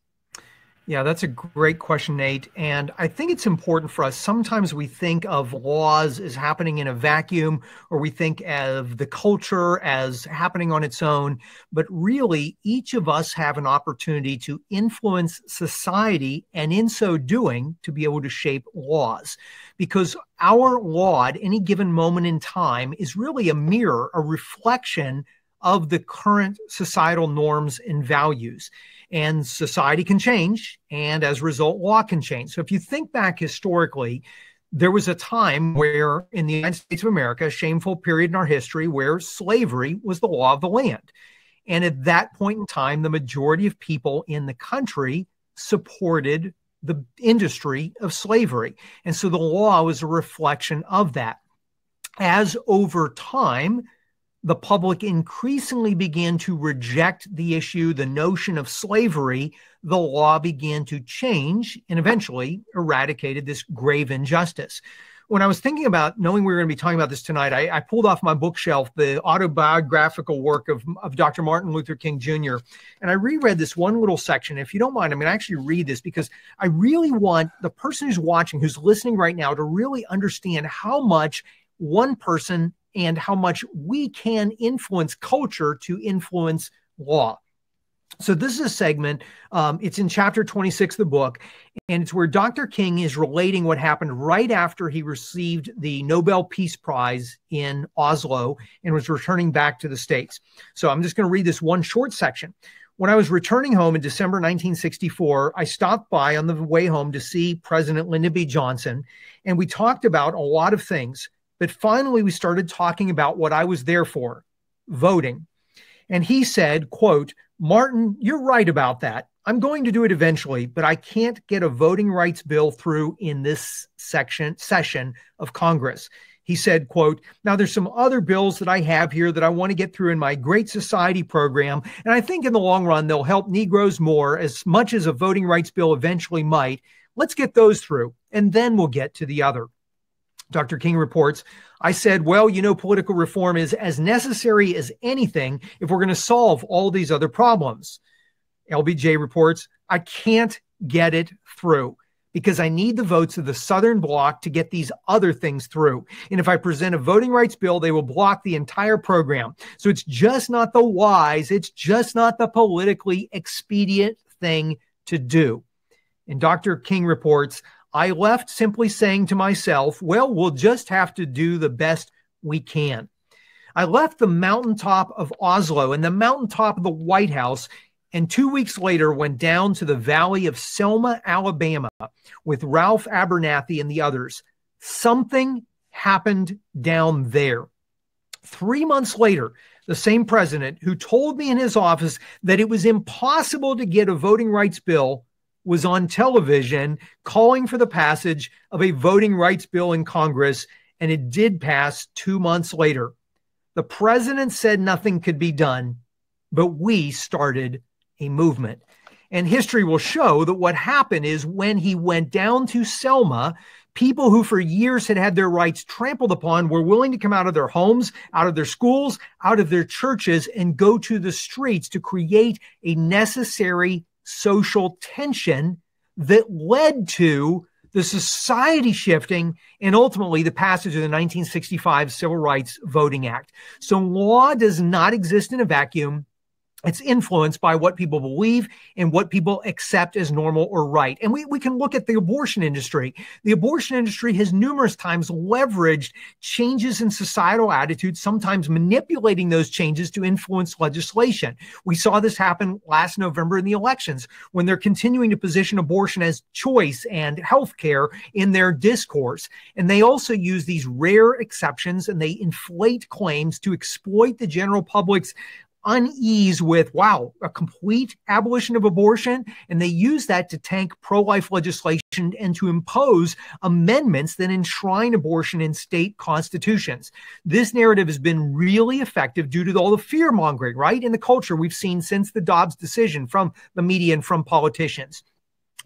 Yeah, that's a great question, Nate. And I think it's important for us. Sometimes we think of laws as happening in a vacuum, or we think of the culture as happening on its own. But really, each of us have an opportunity to influence society, and in so doing, to be able to shape laws. Because our law at any given moment in time is really a mirror, a reflection of the current societal norms and values. And society can change, and as a result, law can change. So if you think back historically, there was a time where in the United States of America, a shameful period in our history, where slavery was the law of the land. And at that point in time, the majority of people in the country supported the industry of slavery. And so the law was a reflection of that. As over time, the public increasingly began to reject the issue, the notion of slavery, the law began to change and eventually eradicated this grave injustice. When I was thinking about knowing we were going to be talking about this tonight, I pulled off my bookshelf the autobiographical work of Dr. Martin Luther King Jr. And I reread this one little section. If you don't mind, I'm going to actually read this because I really want the person who's watching, who's listening right now, to really understand how much one person and how much we can influence culture to influence law. So this is a segment, it's in chapter 26 of the book, and it's where Dr. King is relating what happened right after he received the Nobel Peace Prize in Oslo and was returning back to the States. So I'm just going to read this one short section. When I was returning home in December 1964, I stopped by on the way home to see President Lyndon B. Johnson, and we talked about a lot of things. But finally, we started talking about what I was there for, voting. And he said, quote, "Martin, you're right about that. I'm going to do it eventually, but I can't get a voting rights bill through in this session of Congress." He said, quote, "Now there's some other bills that I have here that I want to get through in my Great Society program. And I think in the long run, they'll help Negroes more as much as a voting rights bill eventually might. Let's get those through, and then we'll get to the other." Dr. King reports, "I said, well, you know, political reform is as necessary as anything if we're going to solve all these other problems." LBJ reports, "I can't get it through because I need the votes of the Southern Bloc to get these other things through. And if I present a voting rights bill, they will block the entire program. So it's just not the wise, it's just not the politically expedient thing to do." And Dr. King reports, "I left simply saying to myself, well, we'll just have to do the best we can." I left the mountaintop of Oslo and the mountaintop of the White House, and 2 weeks later went down to the valley of Selma, Alabama, with Ralph Abernathy and the others. Something happened down there. 3 months later, the same president who told me in his office that it was impossible to get a voting rights bill was on television calling for the passage of a voting rights bill in Congress, and it did pass 2 months later. The president said nothing could be done, but we started a movement. And history will show that what happened is when he went down to Selma, people who for years had had their rights trampled upon were willing to come out of their homes, out of their schools, out of their churches, and go to the streets to create a necessary social tension that led to the society shifting and ultimately the passage of the 1965 Civil Rights Voting Act. So law does not exist in a vacuum. It's influenced by what people believe and what people accept as normal or right. And we can look at the abortion industry. The abortion industry has numerous times leveraged changes in societal attitudes, sometimes manipulating those changes to influence legislation. We saw this happen last November in the elections when they're continuing to position abortion as choice and healthcare in their discourse. And they also use these rare exceptions and they inflate claims to exploit the general public's unease with, wow, a complete abolition of abortion. And they use that to tank pro-life legislation and to impose amendments that enshrine abortion in state constitutions. This narrative has been really effective due to all the fear mongering, right, in the culture we've seen since the Dobbs decision from the media and from politicians.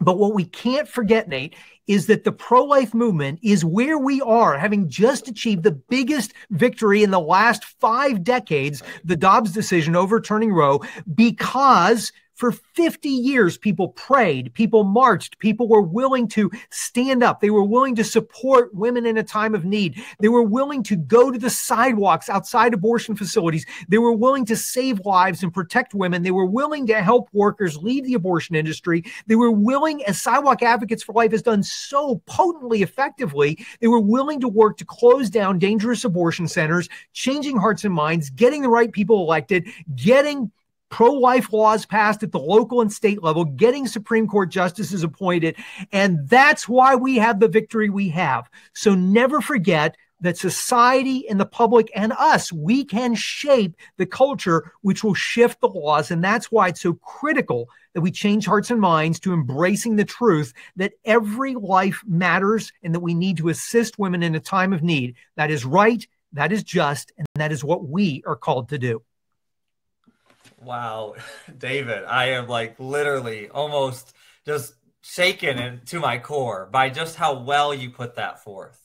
But what we can't forget, Nate, is that the pro-life movement is where we are, having just achieved the biggest victory in the last 5 decades, the Dobbs decision overturning Roe, because for 50 years, people prayed, people marched, people were willing to stand up. They were willing to support women in a time of need. They were willing to go to the sidewalks outside abortion facilities. They were willing to save lives and protect women. They were willing to help workers leave the abortion industry. They were willing, as Sidewalk Advocates for Life has done so potently effectively, they were willing to work to close down dangerous abortion centers, changing hearts and minds, getting the right people elected, getting pro-life laws passed at the local and state level, getting Supreme Court justices appointed. And that's why we have the victory we have. So never forget that society and the public and us, we can shape the culture which will shift the laws. And that's why it's so critical that we change hearts and minds to embracing the truth that every life matters and that we need to assist women in a time of need. That is right, that is just, and that is what we are called to do. Wow, David, I am like literally almost just shaken to my core by just how well you put that forth.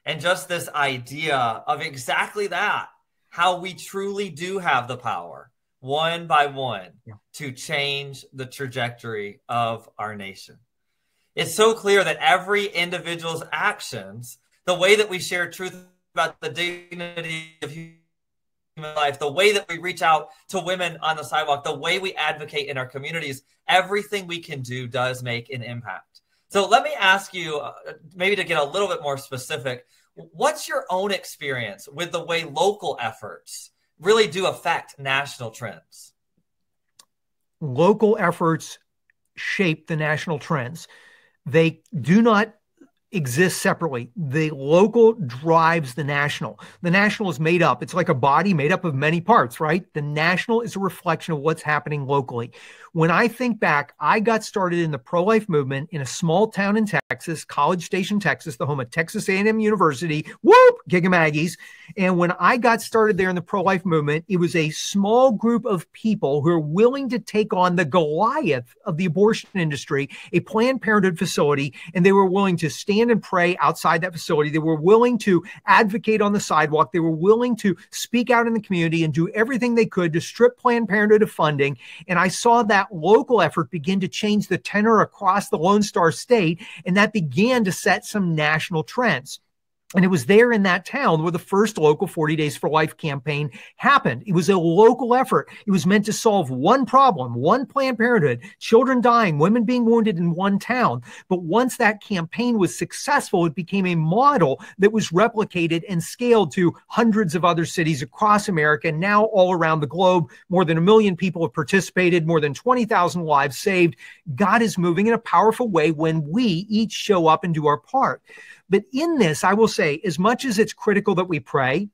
And just this idea of exactly that, how we truly do have the power, one by one, to change the trajectory of our nation. It's so clear that every individual's actions, the way that we share truth about the dignity of human life, the way that we reach out to women on the sidewalk, the way we advocate in our communities, everything we can do does make an impact. So let me ask you, maybe to get a little bit more specific, what's your own experience with the way local efforts really do affect national trends? Local efforts shape the national trends. They do not exist separately. The local drives the national. The national is made up. It's like a body made up of many parts, right? The national is a reflection of what's happening locally. When I think back, I got started in the pro-life movement in a small town in Texas, College Station, Texas, the home of Texas A&M University. Whoop, Gigamaggies. And when I got started there in the pro-life movement, it was a small group of people who are willing to take on the Goliath of the abortion industry, a Planned Parenthood facility, and they were willing to stand and pray outside that facility. They were willing to advocate on the sidewalk. They were willing to speak out in the community and do everything they could to strip Planned Parenthood of funding. And I saw that local effort begin to change the tenor across the Lone Star State, and that began to set some national trends. And it was there in that town where the first local 40 Days for Life campaign happened. It was a local effort. It was meant to solve one problem, one Planned Parenthood, children dying, women being wounded in one town. But once that campaign was successful, it became a model that was replicated and scaled to hundreds of other cities across America, now all around the globe. More than 1 million people have participated, more than 20,000 lives saved. God is moving in a powerful way when we each show up and do our part. But in this, I will say, as much as it's critical that we pray,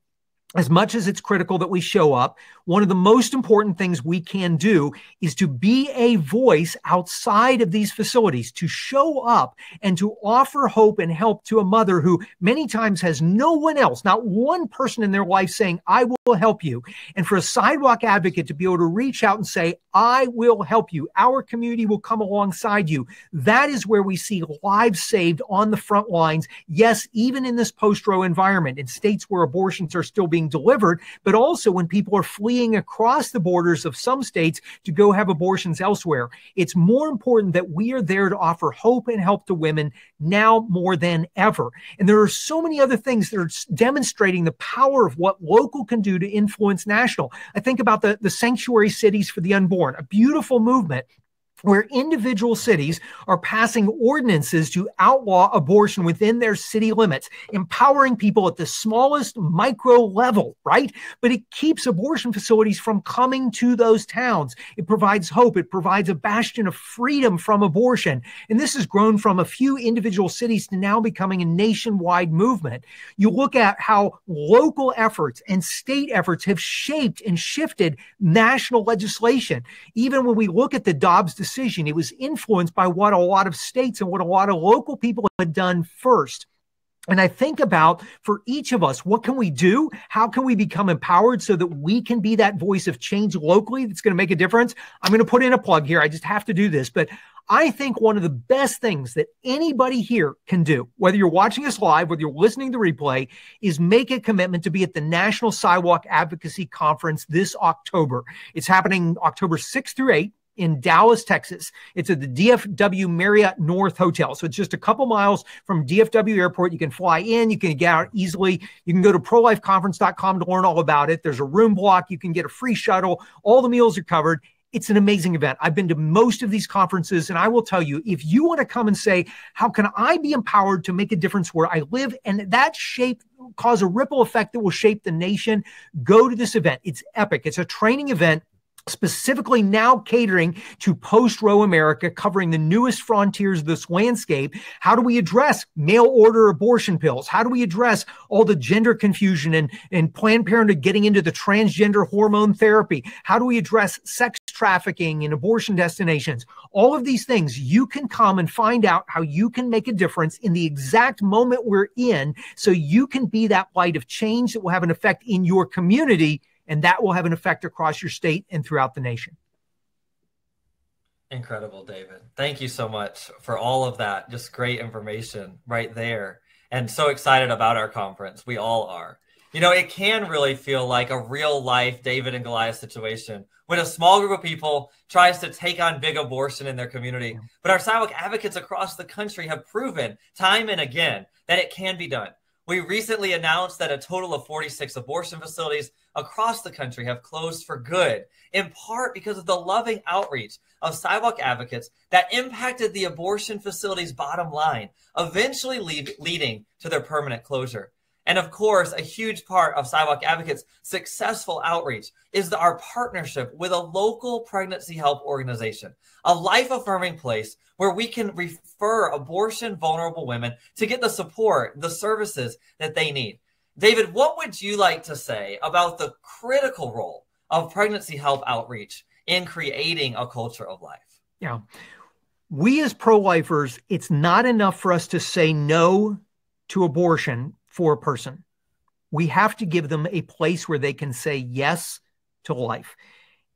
as much as it's critical that we show up, one of the most important things we can do is to be a voice outside of these facilities, to show up and to offer hope and help to a mother who many times has no one else, not one person in their life saying, I will help you. And for a sidewalk advocate to be able to reach out and say, I will help you. Our community will come alongside you. That is where we see lives saved on the front lines. Yes, even in this post-Roe environment, in states where abortions are still being delivered, but also when people are fleeing across the borders of some states to go have abortions elsewhere. It's more important that we are there to offer hope and help to women now more than ever. And there are so many other things that are demonstrating the power of what local can do to influence national. I think about the sanctuary cities for the unborn, a beautiful movement where individual cities are passing ordinances to outlaw abortion within their city limits, empowering people at the smallest micro level, right? But it keeps abortion facilities from coming to those towns. It provides hope. It provides a bastion of freedom from abortion. And this has grown from a few individual cities to now becoming a nationwide movement. You look at how local efforts and state efforts have shaped and shifted national legislation. Even when we look at the Dobbs decision, it was influenced by what a lot of states and what a lot of local people had done first. And I think about, for each of us, what can we do? How can we become empowered so that we can be that voice of change locally that's going to make a difference? I'm going to put in a plug here. I just have to do this. But I think one of the best things that anybody here can do, whether you're watching us live, whether you're listening to the replay, is make a commitment to be at the National Sidewalk Advocacy Conference this October. It's happening October 6th through 8th. In Dallas, Texas. It's at the DFW Marriott North Hotel. So it's just a couple miles from DFW Airport. You can fly in, you can get out easily. You can go to prolifeconference.com to learn all about it. There's a room block. You can get a free shuttle. All the meals are covered. It's an amazing event. I've been to most of these conferences, and I will tell you, if you want to come and say, how can I be empowered to make a difference where I live, and that cause a ripple effect that will shape the nation, go to this event. It's epic. It's a training event, specifically now catering to post-Roe America, covering the newest frontiers of this landscape. How do we address mail-order abortion pills? How do we address all the gender confusion and Planned Parenthood getting into the transgender hormone therapy? How do we address sex trafficking and abortion destinations? All of these things, you can come and find out how you can make a difference in the exact moment we're in, so you can be that light of change that will have an effect in your community, and that will have an effect across your state and throughout the nation. Incredible, David. Thank you so much for all of that. Just great information right there. And so excited about our conference. We all are. You know, it can really feel like a real life David and Goliath situation when a small group of people tries to take on big abortion in their community. But our Sidewalk advocates across the country have proven time and again that it can be done. We recently announced that a total of 46 abortion facilities across the country have closed for good, in part because of the loving outreach of Sidewalk advocates that impacted the abortion facility's bottom line, eventually leading to their permanent closure. And of course, a huge part of Sidewalk Advocates' successful outreach is our partnership with a local pregnancy help organization, a life-affirming place where we can refer abortion vulnerable women to get the support, the services that they need. David, what would you like to say about the critical role of pregnancy help outreach in creating a culture of life? Yeah. We as pro-lifers, it's not enough for us to say no to abortion for a person. We have to give them a place where they can say yes to life.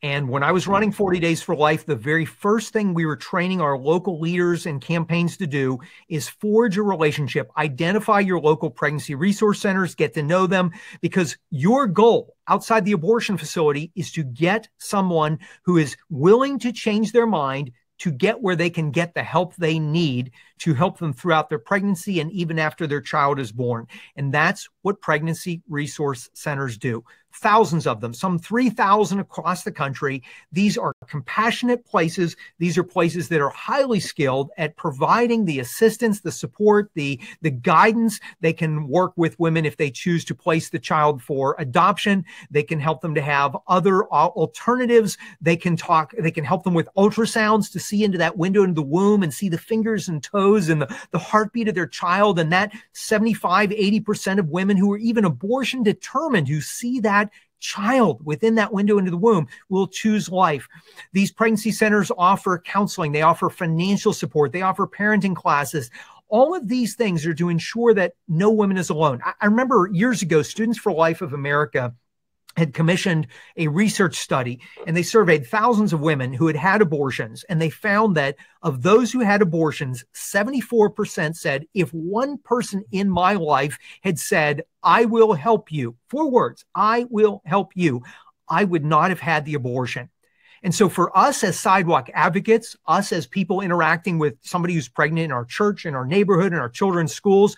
And when I was running 40 Days for Life, the very first thing we were training our local leaders and campaigns to do is forge a relationship, identify your local pregnancy resource centers, get to know them, because your goal outside the abortion facility is to get someone who is willing to change their mind to get where they can get the help they need to help them throughout their pregnancy and even after their child is born. And that's what pregnancy resource centers do. Thousands of them, some 3,000 across the country. These are compassionate places. These are places that are highly skilled at providing the assistance, the support, the guidance. They can work with women if they choose to place the child for adoption. They can help them to have other alternatives. They can help them with ultrasounds to see into that window into the womb and see the fingers and toes and the heartbeat of their child. And that 75, 80% of women who are even abortion determined, who see that child within that window into the womb, will choose life. These pregnancy centers offer counseling. They offer financial support. They offer parenting classes. All of these things are to ensure that no woman is alone. I remember years ago, Students for Life of America had commissioned a research study, and they surveyed thousands of women who had had abortions. And they found that of those who had abortions, 74% said, if one person in my life had said, I will help you, 4 words, I will help you, I would not have had the abortion. And so for us as sidewalk advocates, us as people interacting with somebody who's pregnant in our church, in our neighborhood, in our children's schools,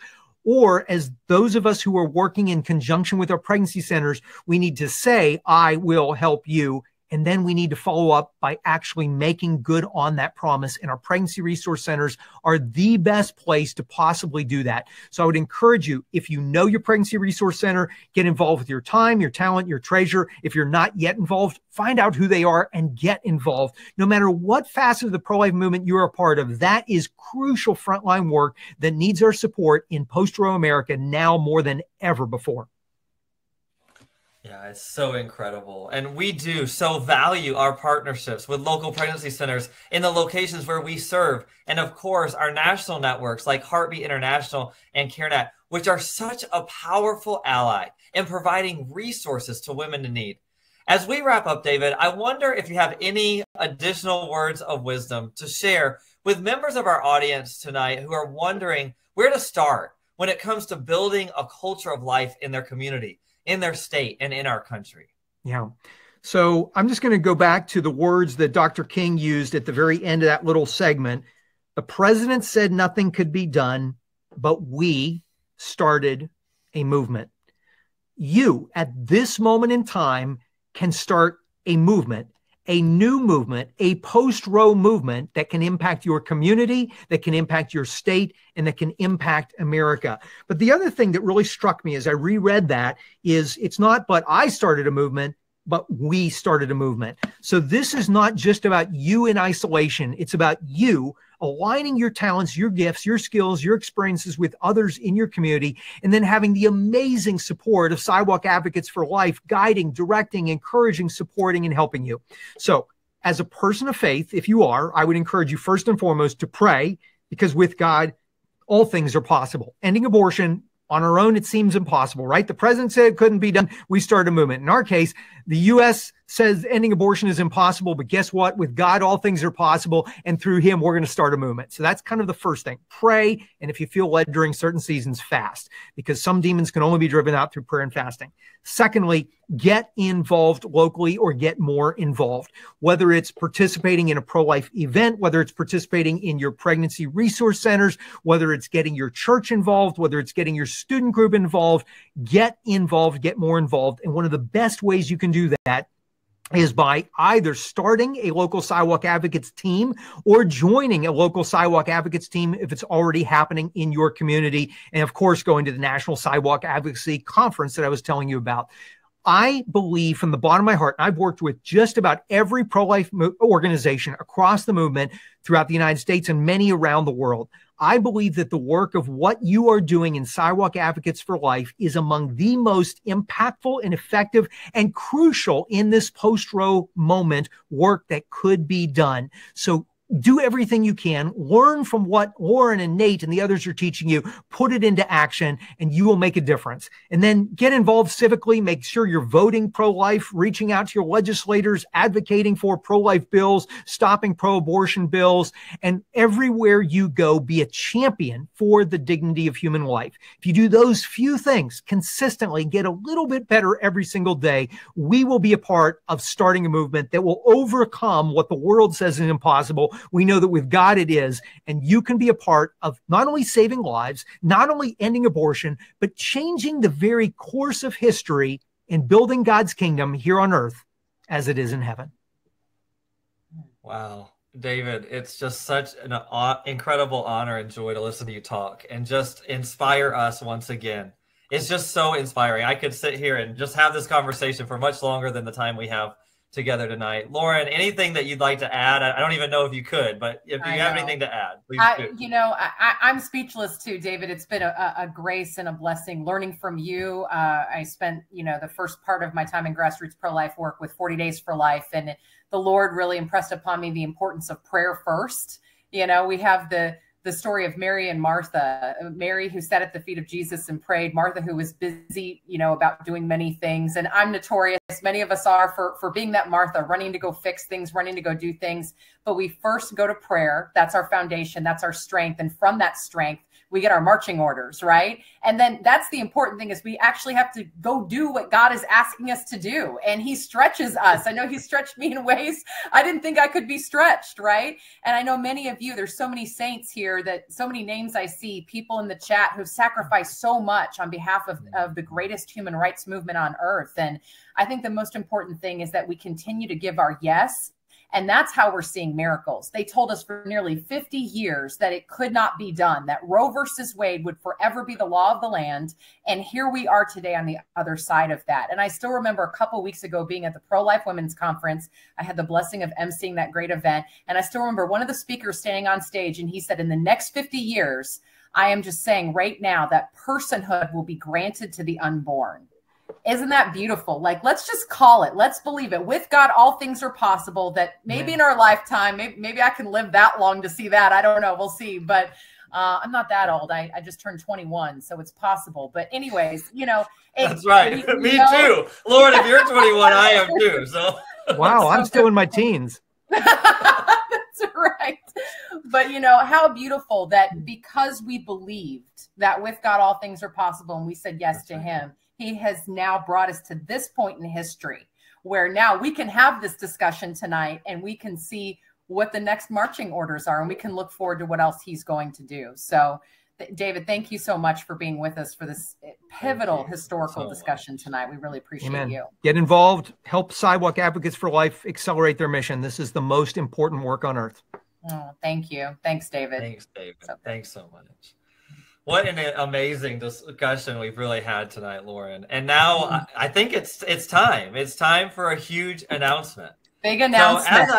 or as those of us who are working in conjunction with our pregnancy centers, we need to say, I will help you. And then we need to follow up by actually making good on that promise. And our pregnancy resource centers are the best place to possibly do that. So I would encourage you, if you know your pregnancy resource center, get involved with your time, your talent, your treasure. If you're not yet involved, find out who they are and get involved. No matter what facet of the pro-life movement you're a part of, that is crucial frontline work that needs our support in post-Roe America now more than ever before. Yeah, it's so incredible. And we do so value our partnerships with local pregnancy centers in the locations where we serve. And of course, our national networks like Heartbeat International and CareNet, which are such a powerful ally in providing resources to women in need. As we wrap up, David, I wonder if you have any additional words of wisdom to share with members of our audience tonight who are wondering where to start when it comes to building a culture of life in their community, in their state, and in our country. Yeah. So I'm just going to go back to the words that Dr. King used at the very end of that little segment. The president said nothing could be done, but we started a movement. You, at this moment in time, can start a movement, a new movement, a post-Roe movement that can impact your community, that can impact your state, and that can impact America. But the other thing that really struck me as I reread that is it's not, but I started a movement, but we started a movement. So this is not just about you in isolation. It's about you aligning your talents, your gifts, your skills, your experiences with others in your community, and then having the amazing support of Sidewalk Advocates for Life, guiding, directing, encouraging, supporting, and helping you. So as a person of faith, if you are, I would encourage you first and foremost to pray, because with God, all things are possible. Ending abortion on our own, it seems impossible, right? The president said it couldn't be done. We started a movement. In our case, the U.S. says ending abortion is impossible, but guess what? With God, all things are possible. And through him, we're going to start a movement. So that's kind of the first thing. Pray. And if you feel led during certain seasons, fast, because some demons can only be driven out through prayer and fasting. Secondly, get involved locally or get more involved, whether it's participating in a pro-life event, whether it's participating in your pregnancy resource centers, whether it's getting your church involved, whether it's getting your student group involved, get involved, get more involved. And one of the best ways you can do that is by either starting a local Sidewalk Advocates team or joining a local Sidewalk Advocates team if it's already happening in your community. And of course, going to the National Sidewalk Advocacy Conference that I was telling you about. I believe from the bottom of my heart, and I've worked with just about every pro-life organization across the movement throughout the United States and many around the world. I believe that the work of what you are doing in Sidewalk Advocates for Life is among the most impactful and effective and crucial in this post-Roe moment work that could be done. So do everything you can, learn from what Lauren and Nate and the others are teaching you, put it into action, and you will make a difference. And then get involved civically, make sure you're voting pro-life, reaching out to your legislators, advocating for pro-life bills, stopping pro-abortion bills, and everywhere you go, be a champion for the dignity of human life. If you do those few things consistently, get a little bit better every single day, we will be a part of starting a movement that will overcome what the world says is impossible. We know that with God it is, and you can be a part of not only saving lives, not only ending abortion, but changing the very course of history and building God's kingdom here on earth as it is in heaven. Wow. David, it's just such an incredible honor and joy to listen to you talk and just inspire us once again. It's just so inspiring. I could sit here and just have this conversation for much longer than the time we have together tonight. Lauren, anything that you'd like to add? I don't even know if you could, but if you have anything to add, please do. I'm speechless too, David. It's been a grace and a blessing learning from you. I spent, the first part of my time in grassroots pro-life work with 40 Days for Life, and the Lord really impressed upon me the importance of prayer first. We have the story of Mary and Martha. Mary, who sat at the feet of Jesus and prayed. Martha, who was busy, about doing many things. And I'm notorious, many of us are, for being that Martha, running to go fix things, running to go do things. But we first go to prayer. That's our foundation. That's our strength. And from that strength, we get our marching orders, right? And then that's the important thing, is we actually have to go do what God is asking us to do. And he stretches us. I know he stretched me in ways I didn't think I could be stretched, right? And I know many of you, there's so many saints here, that so many names I see, people in the chat who've sacrificed so much on behalf of the greatest human rights movement on earth. And I think the most important thing is that we continue to give our yes. And that's how we're seeing miracles. They told us for nearly 50 years that it could not be done, that Roe versus Wade would forever be the law of the land. And here we are today on the other side of that. And I still remember a couple of weeks ago being at the Pro-Life Women's Conference. I had the blessing of emceeing that great event. And I still remember one of the speakers standing on stage, and he said, in the next 50 years, I am just saying right now that personhood will be granted to the unborn. Isn't that beautiful? Like, let's just call it. Let's believe it. With God, all things are possible. That maybe in our lifetime, maybe I can live that long to see that. I don't know. We'll see. But I'm not that old. I just turned 21, so it's possible. But anyways, that's right. Me too. Lord, if you're 21, I am too. So wow, I'm still in my teens. That's right. But how beautiful that because we believed that with God all things are possible and we said yes to him, he has now brought us to this point in history where now we can have this discussion tonight and we can see what the next marching orders are and we can look forward to what else he's going to do. So David, thank you so much for being with us for this pivotal historical discussion tonight. We really appreciate you. Get involved. Help Sidewalk Advocates for Life accelerate their mission. This is the most important work on earth. Oh, thank you. Thanks, David. Thanks, David. Thanks so much. What an amazing discussion we've really had tonight, Lauren. And now I think it's time. It's time for a huge announcement. Big announcement.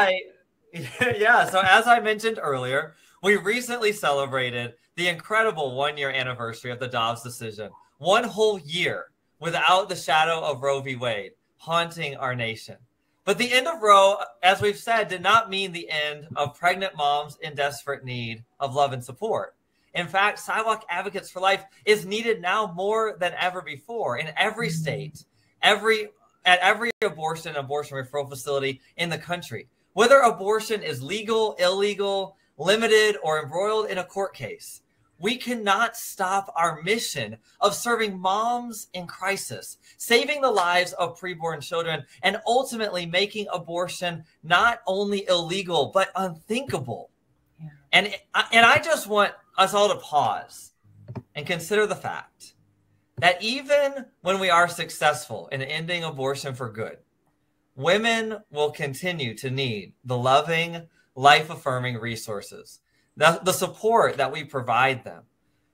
So as I mentioned earlier, we recently celebrated the incredible 1-year anniversary of the Dobbs decision. 1 whole year without the shadow of Roe v. Wade haunting our nation. But the end of Roe, as we've said, did not mean the end of pregnant moms in desperate need of love and support. In fact, Sidewalk Advocates for Life is needed now more than ever before in every state, at every abortion referral facility in the country. Whether abortion is legal, illegal, limited, or embroiled in a court case, we cannot stop our mission of serving moms in crisis, saving the lives of preborn children, and ultimately making abortion not only illegal, but unthinkable. Yeah. And I just want us all to pause and consider the fact that even when we are successful in ending abortion for good, women will continue to need the loving, life-affirming resources, the support that we provide them.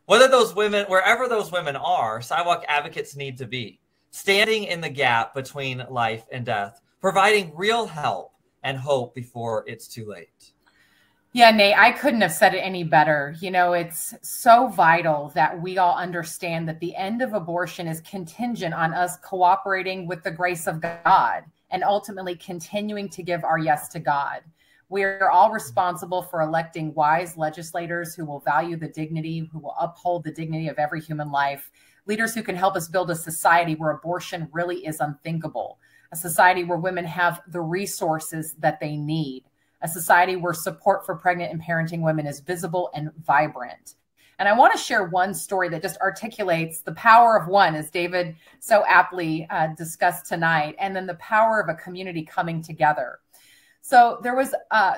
Wherever those women are, Sidewalk Advocates need to be, standing in the gap between life and death, providing real help and hope before it's too late. Yeah, Nate, I couldn't have said it any better. It's so vital that we all understand that the end of abortion is contingent on us cooperating with the grace of God and ultimately continuing to give our yes to God. We are all responsible for electing wise legislators who will value the dignity, who will uphold the dignity of every human life, leaders who can help us build a society where abortion really is unthinkable, a society where women have the resources that they need, a society where support for pregnant and parenting women is visible and vibrant. And I want to share one story that just articulates the power of one, as David so aptly discussed tonight, and then the power of a community coming together. So there was,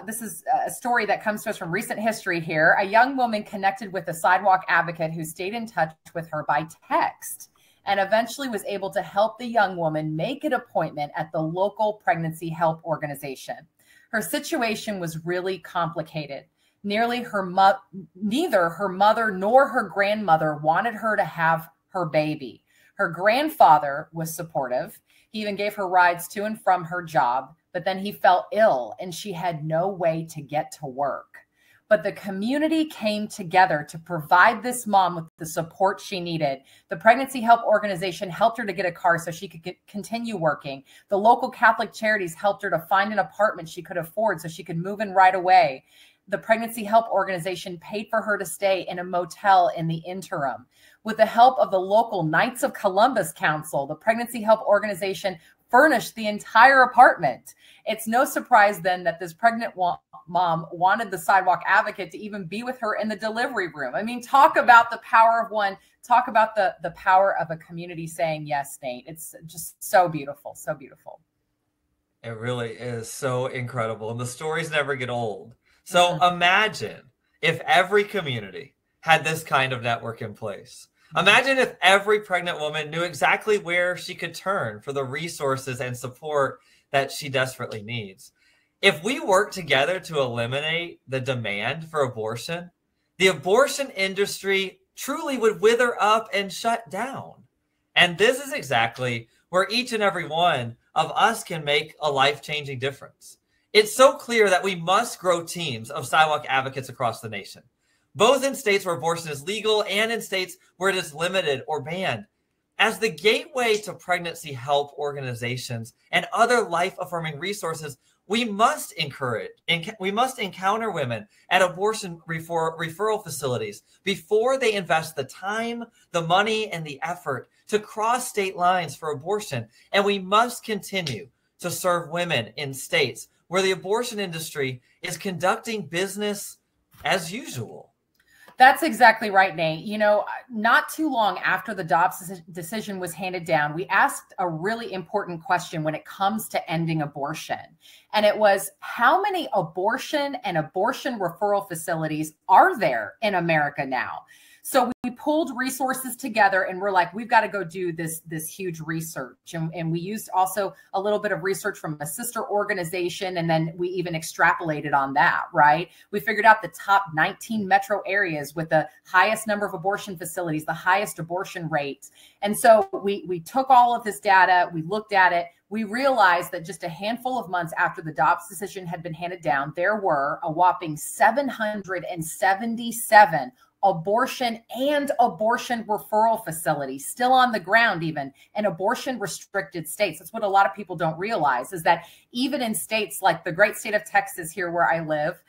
this is a story that comes to us from recent history here. A young woman connected with a sidewalk advocate who stayed in touch with her by text and eventually was able to help the young woman make an appointment at the local pregnancy help organization. Her situation was really complicated. Neither her mother nor her grandmother wanted her to have her baby. Her grandfather was supportive. He even gave her rides to and from her job, but then he fell ill and she had no way to get to work. But the community came together to provide this mom with the support she needed. The Pregnancy Help Organization helped her to get a car so she could continue working. The local Catholic charities helped her to find an apartment she could afford so she could move in right away. The Pregnancy Help Organization paid for her to stay in a motel in the interim. With the help of the local Knights of Columbus Council, the Pregnancy Help Organization furnished the entire apartment. It's no surprise then that this pregnant mom wanted the sidewalk advocate to even be with her in the delivery room. I mean, talk about the power of one, talk about the power of a community saying yes, Nate. It's just so beautiful, so beautiful. It really is so incredible. And the stories never get old. So imagine if every community had this kind of network in place. Imagine if every pregnant woman knew exactly where she could turn for the resources and support that she desperately needs. If we work together to eliminate the demand for abortion, the abortion industry truly would wither up and shut down. And this is exactly where each and every one of us can make a life-changing difference. It's so clear that we must grow teams of sidewalk advocates across the nation, both in states where abortion is legal and in states where it is limited or banned. As the gateway to pregnancy help organizations and other life-affirming resources, we must encounter women at abortion referral facilities before they invest the time, the money, and the effort to cross state lines for abortion. And we must continue to serve women in states where the abortion industry is conducting business as usual. That's exactly right, Nate. You know, not too long after the Dobbs decision was handed down, we asked a really important question when it comes to ending abortion. And it was, how many abortion and abortion referral facilities are there in America now? So we pulled resources together and we're like, we've got to go do this huge research. And we used also a little bit of research from a sister organization. And then we even extrapolated on that, right? We figured out the top 19 metro areas with the highest number of abortion facilities, the highest abortion rates. And so we took all of this data, we looked at it. We realized that just a handful of months after the Dobbs decision had been handed down, there were a whopping 777 abortion and abortion referral facilities still on the ground, even in abortion restricted states. That's what a lot of people don't realize, is that even in states like the great state of Texas here where I live,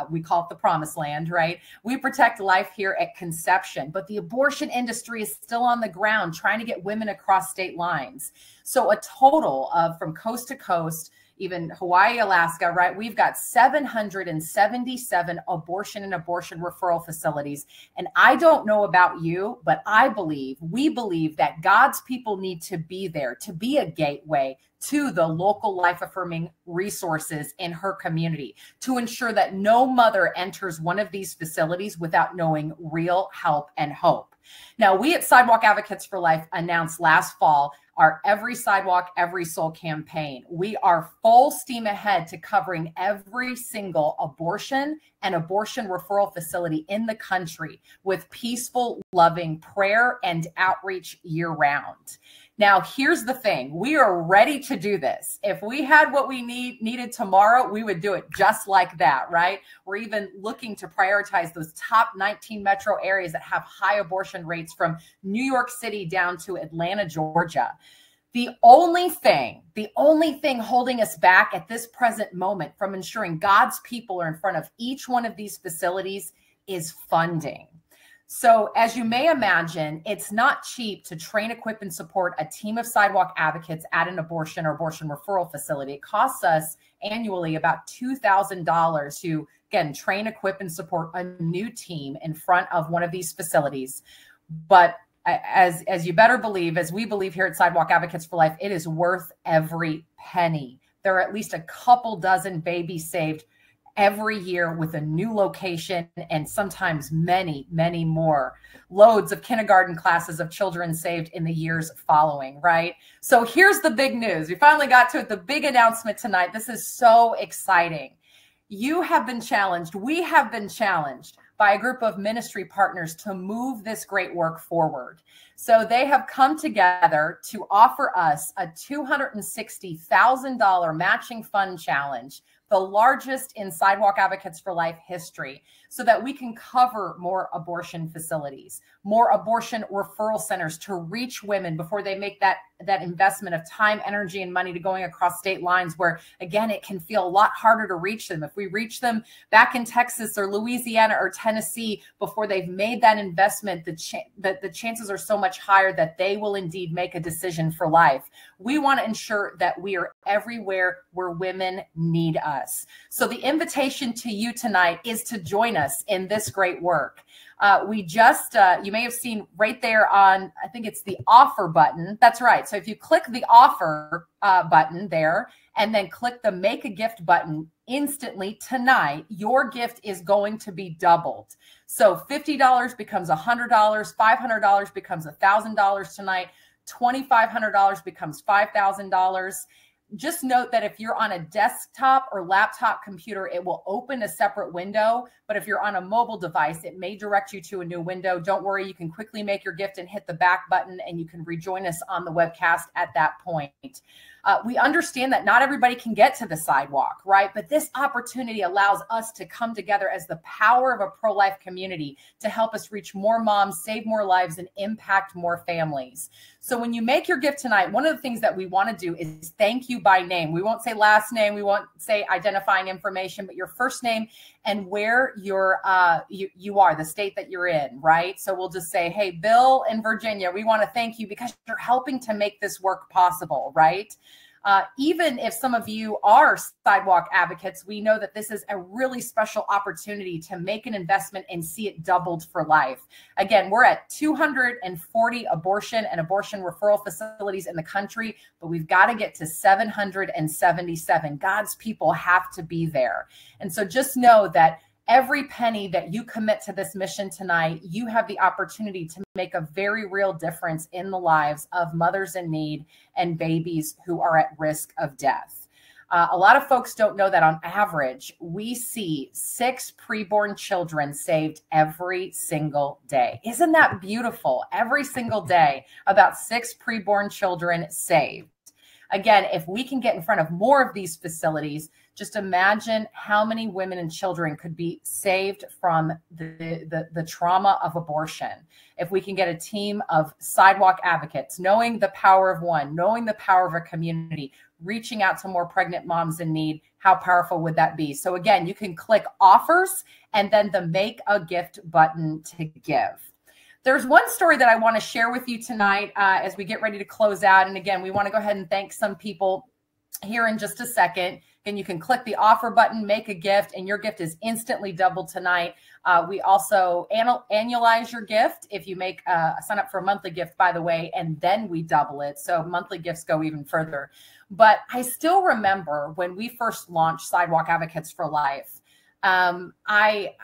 we call it the promised land, right? We protect life here at conception, but the abortion industry is still on the ground trying to get women across state lines. So a total of, from coast to coast, even Hawaii, Alaska, right? We've got 777 abortion and abortion referral facilities. And I don't know about you, but we believe that God's people need to be there, to be a gateway to the local life-affirming resources in her community, to ensure that no mother enters one of these facilities without knowing real help and hope. Now, we at Sidewalk Advocates for Life announced last fall our Every Sidewalk, Every Soul campaign. We are full steam ahead to covering every single abortion and abortion referral facility in the country with peaceful, loving prayer and outreach year-round. Now, here's the thing. We are ready to do this. If we had what we needed tomorrow, we would do it just like that, right? We're even looking to prioritize those top 19 metro areas that have high abortion rates, from New York City down to Atlanta, Georgia. The only thing holding us back at this present moment from ensuring God's people are in front of each one of these facilities is funding. So as you may imagine, it's not cheap to train, equip, and support a team of Sidewalk Advocates at an abortion or abortion referral facility. It costs us annually about $2,000 to, again, train, equip, and support a new team in front of one of these facilities. But as you better believe, as we believe here at Sidewalk Advocates for Life, it is worth every penny. There are at least a couple dozen babies saved every year with a new location, and sometimes many, many more. Loads of kindergarten classes of children saved in the years following, right? So here's the big news. We finally got to it, the big announcement tonight. This is so exciting. You have been challenged. We have been challenged by a group of ministry partners to move this great work forward. So they have come together to offer us a $260,000 matching fund challenge, the largest in Sidewalk Advocates for Life history, so that we can cover more abortion facilities, more abortion referral centers to reach women before they make that investment of time, energy, and money to going across state lines, where, again, it can feel a lot harder to reach them. If we reach them back in Texas or Louisiana or Tennessee before they've made that investment, the chances are so much higher that they will indeed make a decision for life. We want to ensure that we are everywhere where women need us. So the invitation to you tonight is to join us in this great work. We just, you may have seen right there on, I think it's the offer button. That's right. So if you click the offer button there and then click the make a gift button, instantly tonight, your gift is going to be doubled. So $50 becomes $100, $500 becomes $1,000 tonight, $2,500 becomes $5,000. Just note that if you're on a desktop or laptop computer, it will open a separate window. But if you're on a mobile device, it may direct you to a new window. Don't worry, you can quickly make your gift and hit the back button, and you can rejoin us on the webcast at that point. We understand that not everybody can get to the sidewalk, right? But this opportunity allows us to come together as the power of a pro-life community to help us reach more moms, save more lives, and impact more families. So when you make your gift tonight, one of the things that we want to do is thank you by name. We won't say last name. We won't say identifying information, but your first name and where you're, you are, the state that you're in, right? So we'll just say, hey, Bill in Virginia, we want to thank you because you're helping to make this work possible, right? Even if some of you are sidewalk advocates, we know that this is a really special opportunity to make an investment and see it doubled for life. Again, we're at 240 abortion and abortion referral facilities in the country, but we've got to get to 777. God's people have to be there. And so just know that every penny that you commit to this mission tonight, you have the opportunity to make a very real difference in the lives of mothers in need and babies who are at risk of death. A lot of folks don't know that on average, we see 6 preborn children saved every single day. Isn't that beautiful? Every single day, about 6 preborn children saved. Again, if we can get in front of more of these facilities, just imagine how many women and children could be saved from the trauma of abortion. If we can get a team of sidewalk advocates, knowing the power of one, knowing the power of a community, reaching out to more pregnant moms in need, how powerful would that be? So again, you can click offers and then the make a gift button to give. There's one story that I want to share with you tonight as we get ready to close out. And again, we want to go ahead and thank some people here in just a second. And you can click the offer button, make a gift, and your gift is instantly doubled tonight. We also annualize your gift if you make sign up for a monthly gift, by the way, and then we double it. So monthly gifts go even further. But I still remember when we first launched Sidewalk Advocates for Life. I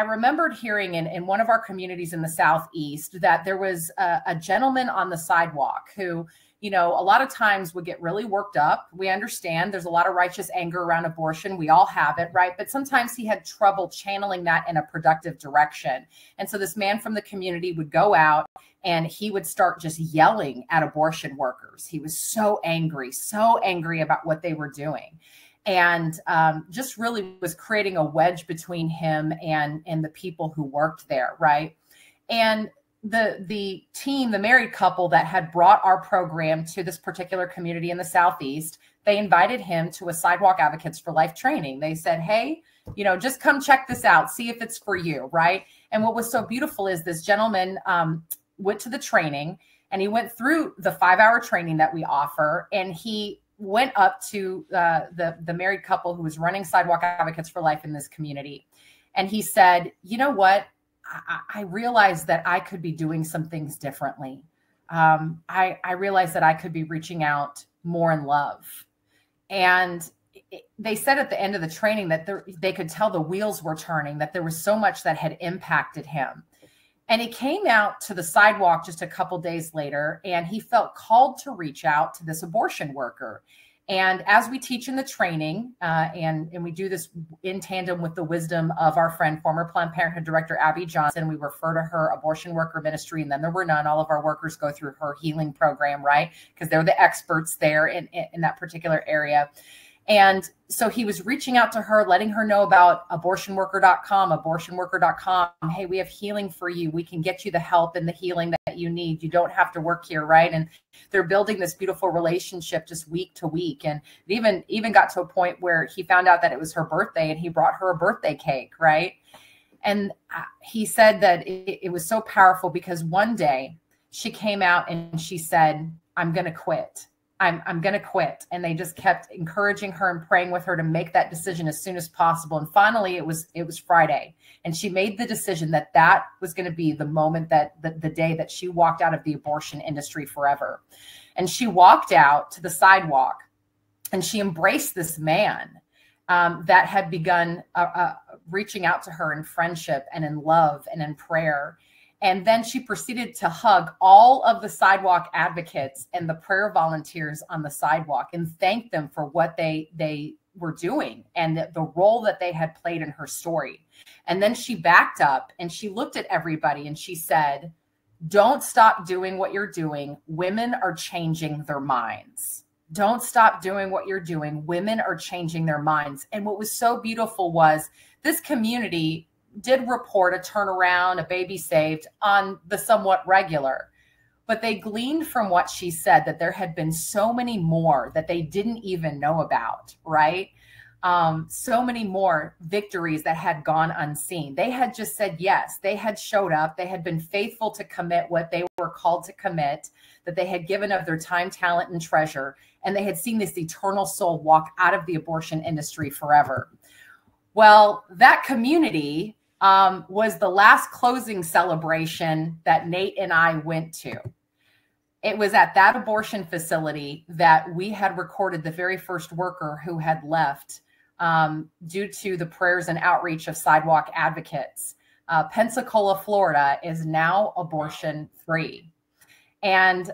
remembered hearing in one of our communities in the Southeast that there was a gentleman on the sidewalk who, you know, a lot of times would get really worked up. We understand there's a lot of righteous anger around abortion. We all have it, right? But sometimes he had trouble channeling that in a productive direction. And so this man from the community would go out and he would start just yelling at abortion workers. He was so angry about what they were doing. And just really was creating a wedge between him and the people who worked there, right? And the team, the married couple that had brought our program to this particular community in the Southeast, they invited him to a Sidewalk Advocates for Life training. They said, hey, you know, just come check this out, see if it's for you, right? And what was so beautiful is this gentleman went to the training and he went through the 5-hour training that we offer, and he went up to the married couple who was running Sidewalk Advocates for Life in this community. And he said, you know what? I realized that I could be doing some things differently. I realized that I could be reaching out more in love. And they said at the end of the training that they could tell the wheels were turning, that there was so much that had impacted him. And he came out to the sidewalk just a couple days later, and he felt called to reach out to this abortion worker. And as we teach in the training, and we do this in tandem with the wisdom of our friend, former Planned Parenthood Director Abby Johnson, we refer to her abortion worker ministry, and then there were none. All of our workers go through her healing program, right? Because they're the experts there in that particular area. And so he was reaching out to her, letting her know about abortionworker.com. Hey, we have healing for you. We can get you the help and the healing that you need. You don't have to work here, right? And they're building this beautiful relationship just week to week. And it even got to a point where he found out that it was her birthday and he brought her a birthday cake, right? And he said that it was so powerful because one day she came out and she said, I'm going to quit. I'm going to quit. And they just kept encouraging her and praying with her to make that decision as soon as possible. And finally, it was Friday. And she made the decision that was going to be the moment, that the day that she walked out of the abortion industry forever. And she walked out to the sidewalk and she embraced this man that had begun reaching out to her in friendship and in love and in prayer. And then she proceeded to hug all of the sidewalk advocates and the prayer volunteers on the sidewalk and thank them for what they were doing and the role that they had played in her story. And then she backed up and she looked at everybody and she said, don't stop doing what you're doing. Women are changing their minds. Don't stop doing what you're doing. Women are changing their minds. And what was so beautiful was this community did report a turnaround, a baby saved on the somewhat regular. But they gleaned from what she said that there had been so many more that they didn't even know about, right? So many more victories that had gone unseen. They had just said yes. They had showed up. They had been faithful to commit what they were called to commit, that they had given of their time, talent, and treasure. And they had seen this eternal soul walk out of the abortion industry forever. Well, that community was the last closing celebration that Nate and I went to. It was at that abortion facility that we had recorded the very first worker who had left due to the prayers and outreach of Sidewalk Advocates. Pensacola, Florida is now abortion free. And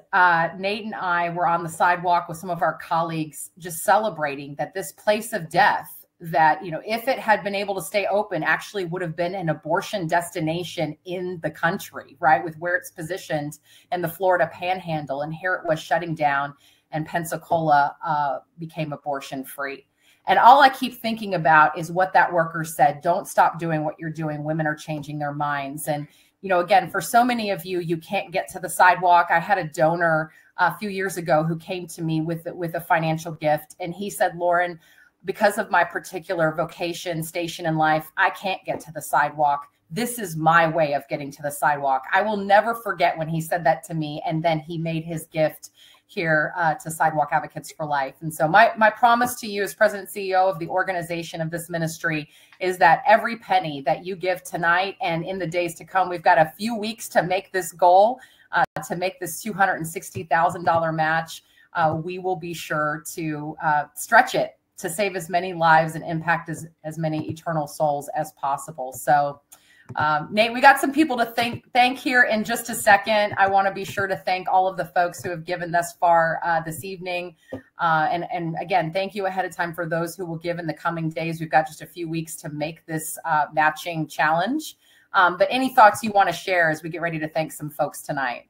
Nate and I were on the sidewalk with some of our colleagues just celebrating that this place of death, that, you know, if it had been able to stay open, actually would have been an abortion destination in the country, right? With where it's positioned in the Florida panhandle. And here it was shutting down, and Pensacola became abortion free. And all I keep thinking about is what that worker said. Don't stop doing what you're doing. Women are changing their minds. And, you know, again, for so many of you, you can't get to the sidewalk. I had a donor a few years ago who came to me with a financial gift. And he said, Lauren, because of my particular vocation, station in life, I can't get to the sidewalk. This is my way of getting to the sidewalk. I will never forget when he said that to me. And then he made his gift here to Sidewalk Advocates for Life. And so my promise to you as president and CEO of the organization of this ministry is that every penny that you give tonight and in the days to come, we've got a few weeks to make this goal, to make this $260,000 match. We will be sure to stretch it to save as many lives and impact as many eternal souls as possible. So Nate, we got some people to thank here in just a second. I want to be sure to thank all of the folks who have given thus far this evening. And again, thank you ahead of time for those who will give in the coming days. We've got just a few weeks to make this matching challenge. But any thoughts you want to share as we get ready to thank some folks tonight?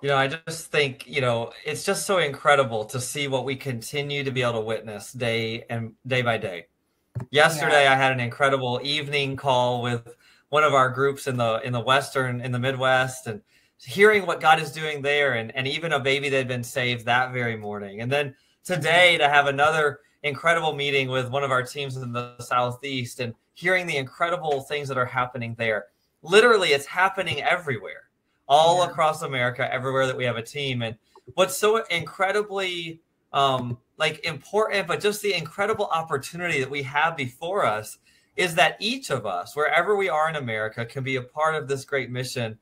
You know, I just think, you know, it's just so incredible to see what we continue to be able to witness day by day. Yesterday, I had an incredible evening call with one of our groups in the Midwest, and hearing what God is doing there, and even a baby that had been saved that very morning. And then today to have another incredible meeting with one of our teams in the Southeast and hearing the incredible things that are happening there. Literally, it's happening everywhere, all across America, everywhere that we have a team. And what's so incredibly important, but just the incredible opportunity that we have before us is that each of us, wherever we are in America, can be a part of this great mission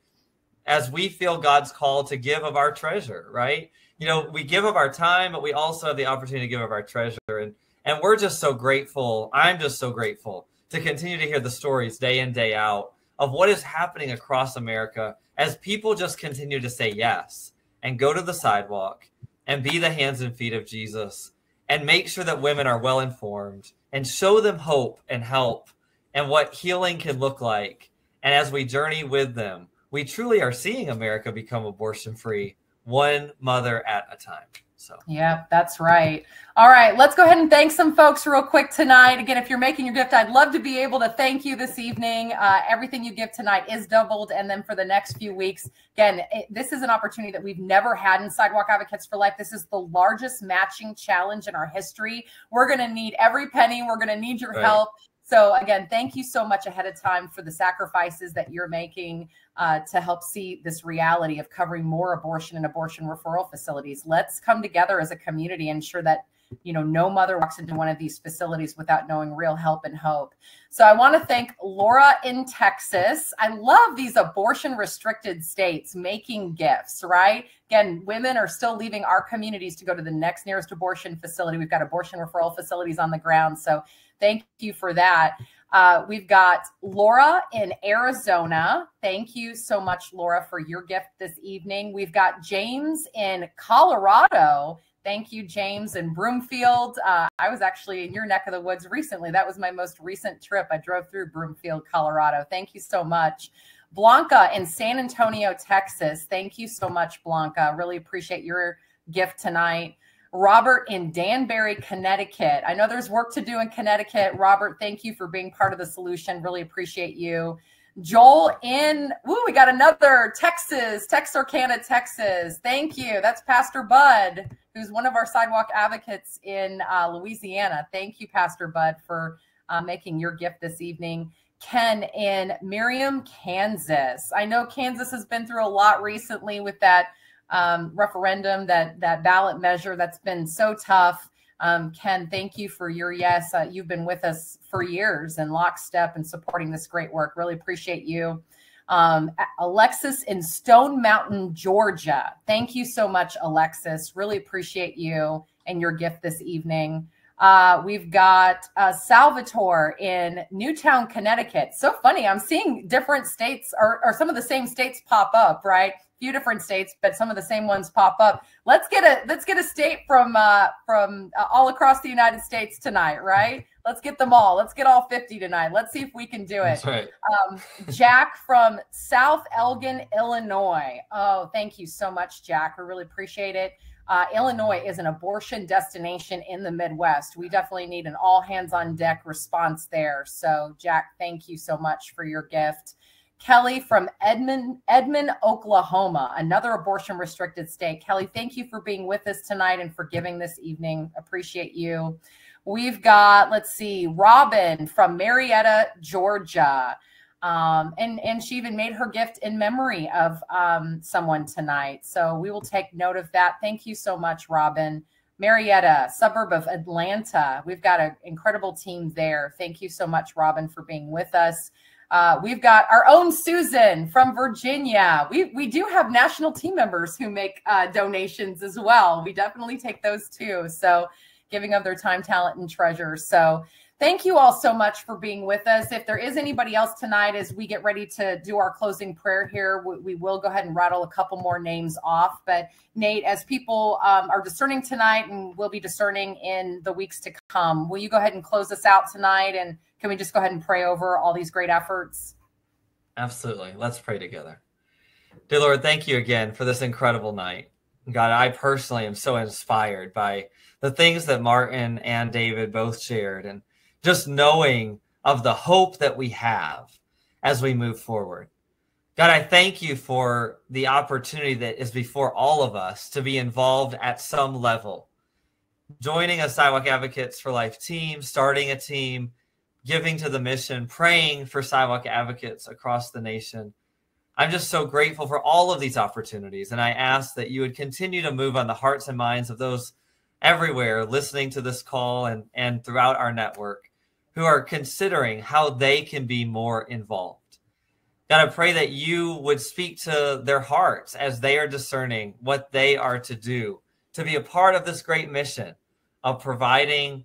as we feel God's call to give of our treasure, right? You know, we give of our time, but we also have the opportunity to give of our treasure. And we're just so grateful. I'm just so grateful to continue to hear the stories day in, day out of what is happening across America as people just continue to say yes and go to the sidewalk and be the hands and feet of Jesus and make sure that women are well informed and show them hope and help and what healing can look like. And as we journey with them, we truly are seeing America become abortion free, one mother at a time. So, yeah, that's right. All right, let's go ahead and thank some folks real quick tonight. Again, if you're making your gift, I'd love to be able to thank you this evening. Everything you give tonight is doubled. And then for the next few weeks, again, this is an opportunity that we've never had in Sidewalk Advocates for Life. This is the largest matching challenge in our history. We're going to need every penny. We're going to need your help. So again, thank you so much ahead of time for the sacrifices that you're making to help see this reality of covering more abortion and abortion referral facilities. Let's come together as a community and ensure that, you know, no mother walks into one of these facilities without knowing real help and hope. So I want to thank Laura in Texas. I love these abortion restricted states making gifts, right? Again, women are still leaving our communities to go to the next nearest abortion facility. We've got abortion referral facilities on the ground. So thank you for that. We've got Laura in Arizona. Thank you so much, Laura, for your gift this evening. We've got James in Colorado. Thank you, James in Broomfield. I was actually in your neck of the woods recently. That was my most recent trip. I drove through Broomfield, Colorado. Thank you so much. Blanca in San Antonio, Texas. Thank you so much, Blanca. Really appreciate your gift tonight. Robert in Danbury, Connecticut. I know there's work to do in Connecticut. Robert, thank you for being part of the solution. Really appreciate you. Joel in, we got another Texas, Texarkana, Texas. Thank you. That's Pastor Bud, who's one of our Sidewalk Advocates in Louisiana. Thank you, Pastor Bud, for making your gift this evening. Ken in Merriam, Kansas. I know Kansas has been through a lot recently with that referendum, that ballot measure that's been so tough. Ken, thank you for your yes. You've been with us for years in lockstep and supporting this great work. Really appreciate you. Alexis in Stone Mountain, Georgia. Thank you so much, Alexis. Really appreciate you and your gift this evening. We've got Salvatore in Newtown, Connecticut. So funny. I'm seeing different states or some of the same states pop up, right? Few different states, but some of the same ones pop up. Let's get a state from all across the United States tonight, right? Let's get them all. Let's get all 50 tonight. Let's see if we can do it. That's right. Jack from South Elgin, Illinois. Oh, thank you so much, Jack. We really appreciate it. Illinois is an abortion destination in the Midwest. We definitely need an all hands on deck response there. So, Jack, thank you so much for your gift. Kelly from Edmond, Oklahoma, another abortion restricted state. Kelly, thank you for being with us tonight and for giving this evening. Appreciate you. We've got, let's see, Robin from Marietta, Georgia. And she even made her gift in memory of someone tonight. So we will take note of that. Thank you so much, Robin. Marietta, suburb of Atlanta. We've got an incredible team there. Thank you so much, Robin, for being with us. We've got our own Susan from Virginia. We do have national team members who make donations as well. We definitely take those too. So giving of their time, talent, and treasure. So thank you all so much for being with us. If there is anybody else tonight, as we get ready to do our closing prayer here, we will go ahead and rattle a couple more names off. But Nate, as people are discerning tonight and will be discerning in the weeks to come, will you go ahead and close us out tonight? And can we just go ahead and pray over all these great efforts? Absolutely. Let's pray together. Dear Lord, thank you again for this incredible night. God, I personally am so inspired by the things that Martin and David both shared, and just knowing of the hope that we have as we move forward. God, I thank you for the opportunity that is before all of us to be involved at some level, joining a Sidewalk Advocates for Life team, starting a team, giving to the mission, praying for Sidewalk Advocates across the nation. I'm just so grateful for all of these opportunities, and I ask that you would continue to move on the hearts and minds of those everywhere listening to this call and throughout our network who are considering how they can be more involved. God, I pray that you would speak to their hearts as they are discerning what they are to do to be a part of this great mission of providing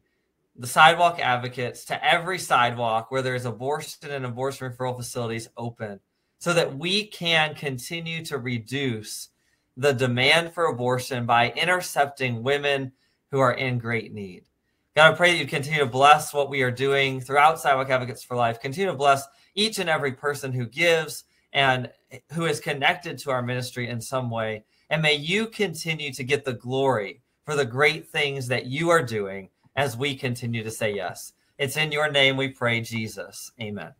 the Sidewalk Advocates to every sidewalk where there is abortion and abortion referral facilities open, so that we can continue to reduce the demand for abortion by intercepting women who are in great need. God, I pray that you continue to bless what we are doing throughout Sidewalk Advocates for Life. Continue to bless each and every person who gives and who is connected to our ministry in some way. And may you continue to get the glory for the great things that you are doing as we continue to say yes. It's in your name we pray, Jesus. Amen.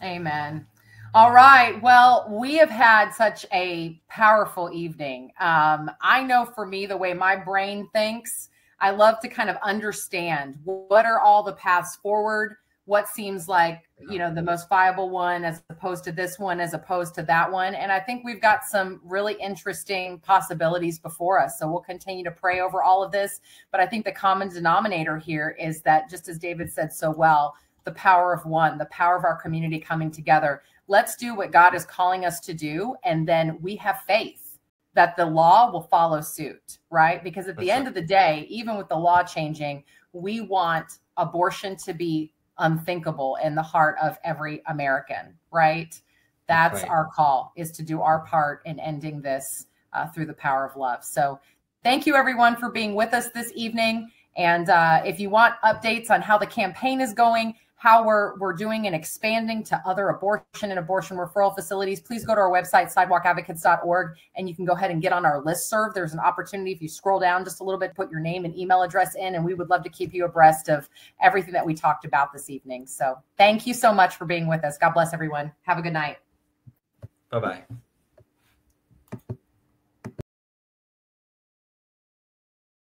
Amen. All right. Well, we have had such a powerful evening. I know for me, the way my brain thinks, I love to kind of understand what are all the paths forward, what seems like, the most viable one as opposed to this one, as opposed to that one. And I think we've got some really interesting possibilities before us. So we'll continue to pray over all of this. But I think the common denominator here is that, just as David said so well, the power of one, the power of our community coming together. Let's do what God is calling us to do. And then we have faith that the law will follow suit, right? Because at the end of the day, even with the law changing, we want abortion to be unthinkable in the heart of every American, right? That's right. Our call, is to do our part in ending this through the power of love. So thank you, everyone, for being with us this evening. And if you want updates on how the campaign is going, how we're doing and expanding to other abortion and abortion referral facilities, please go to our website, sidewalkadvocates.org, and you can go ahead and get on our listserv. There's an opportunity, if you scroll down just a little bit, put your name and email address in, and we would love to keep you abreast of everything that we talked about this evening. So thank you so much for being with us. God bless everyone. Have a good night. Bye-bye.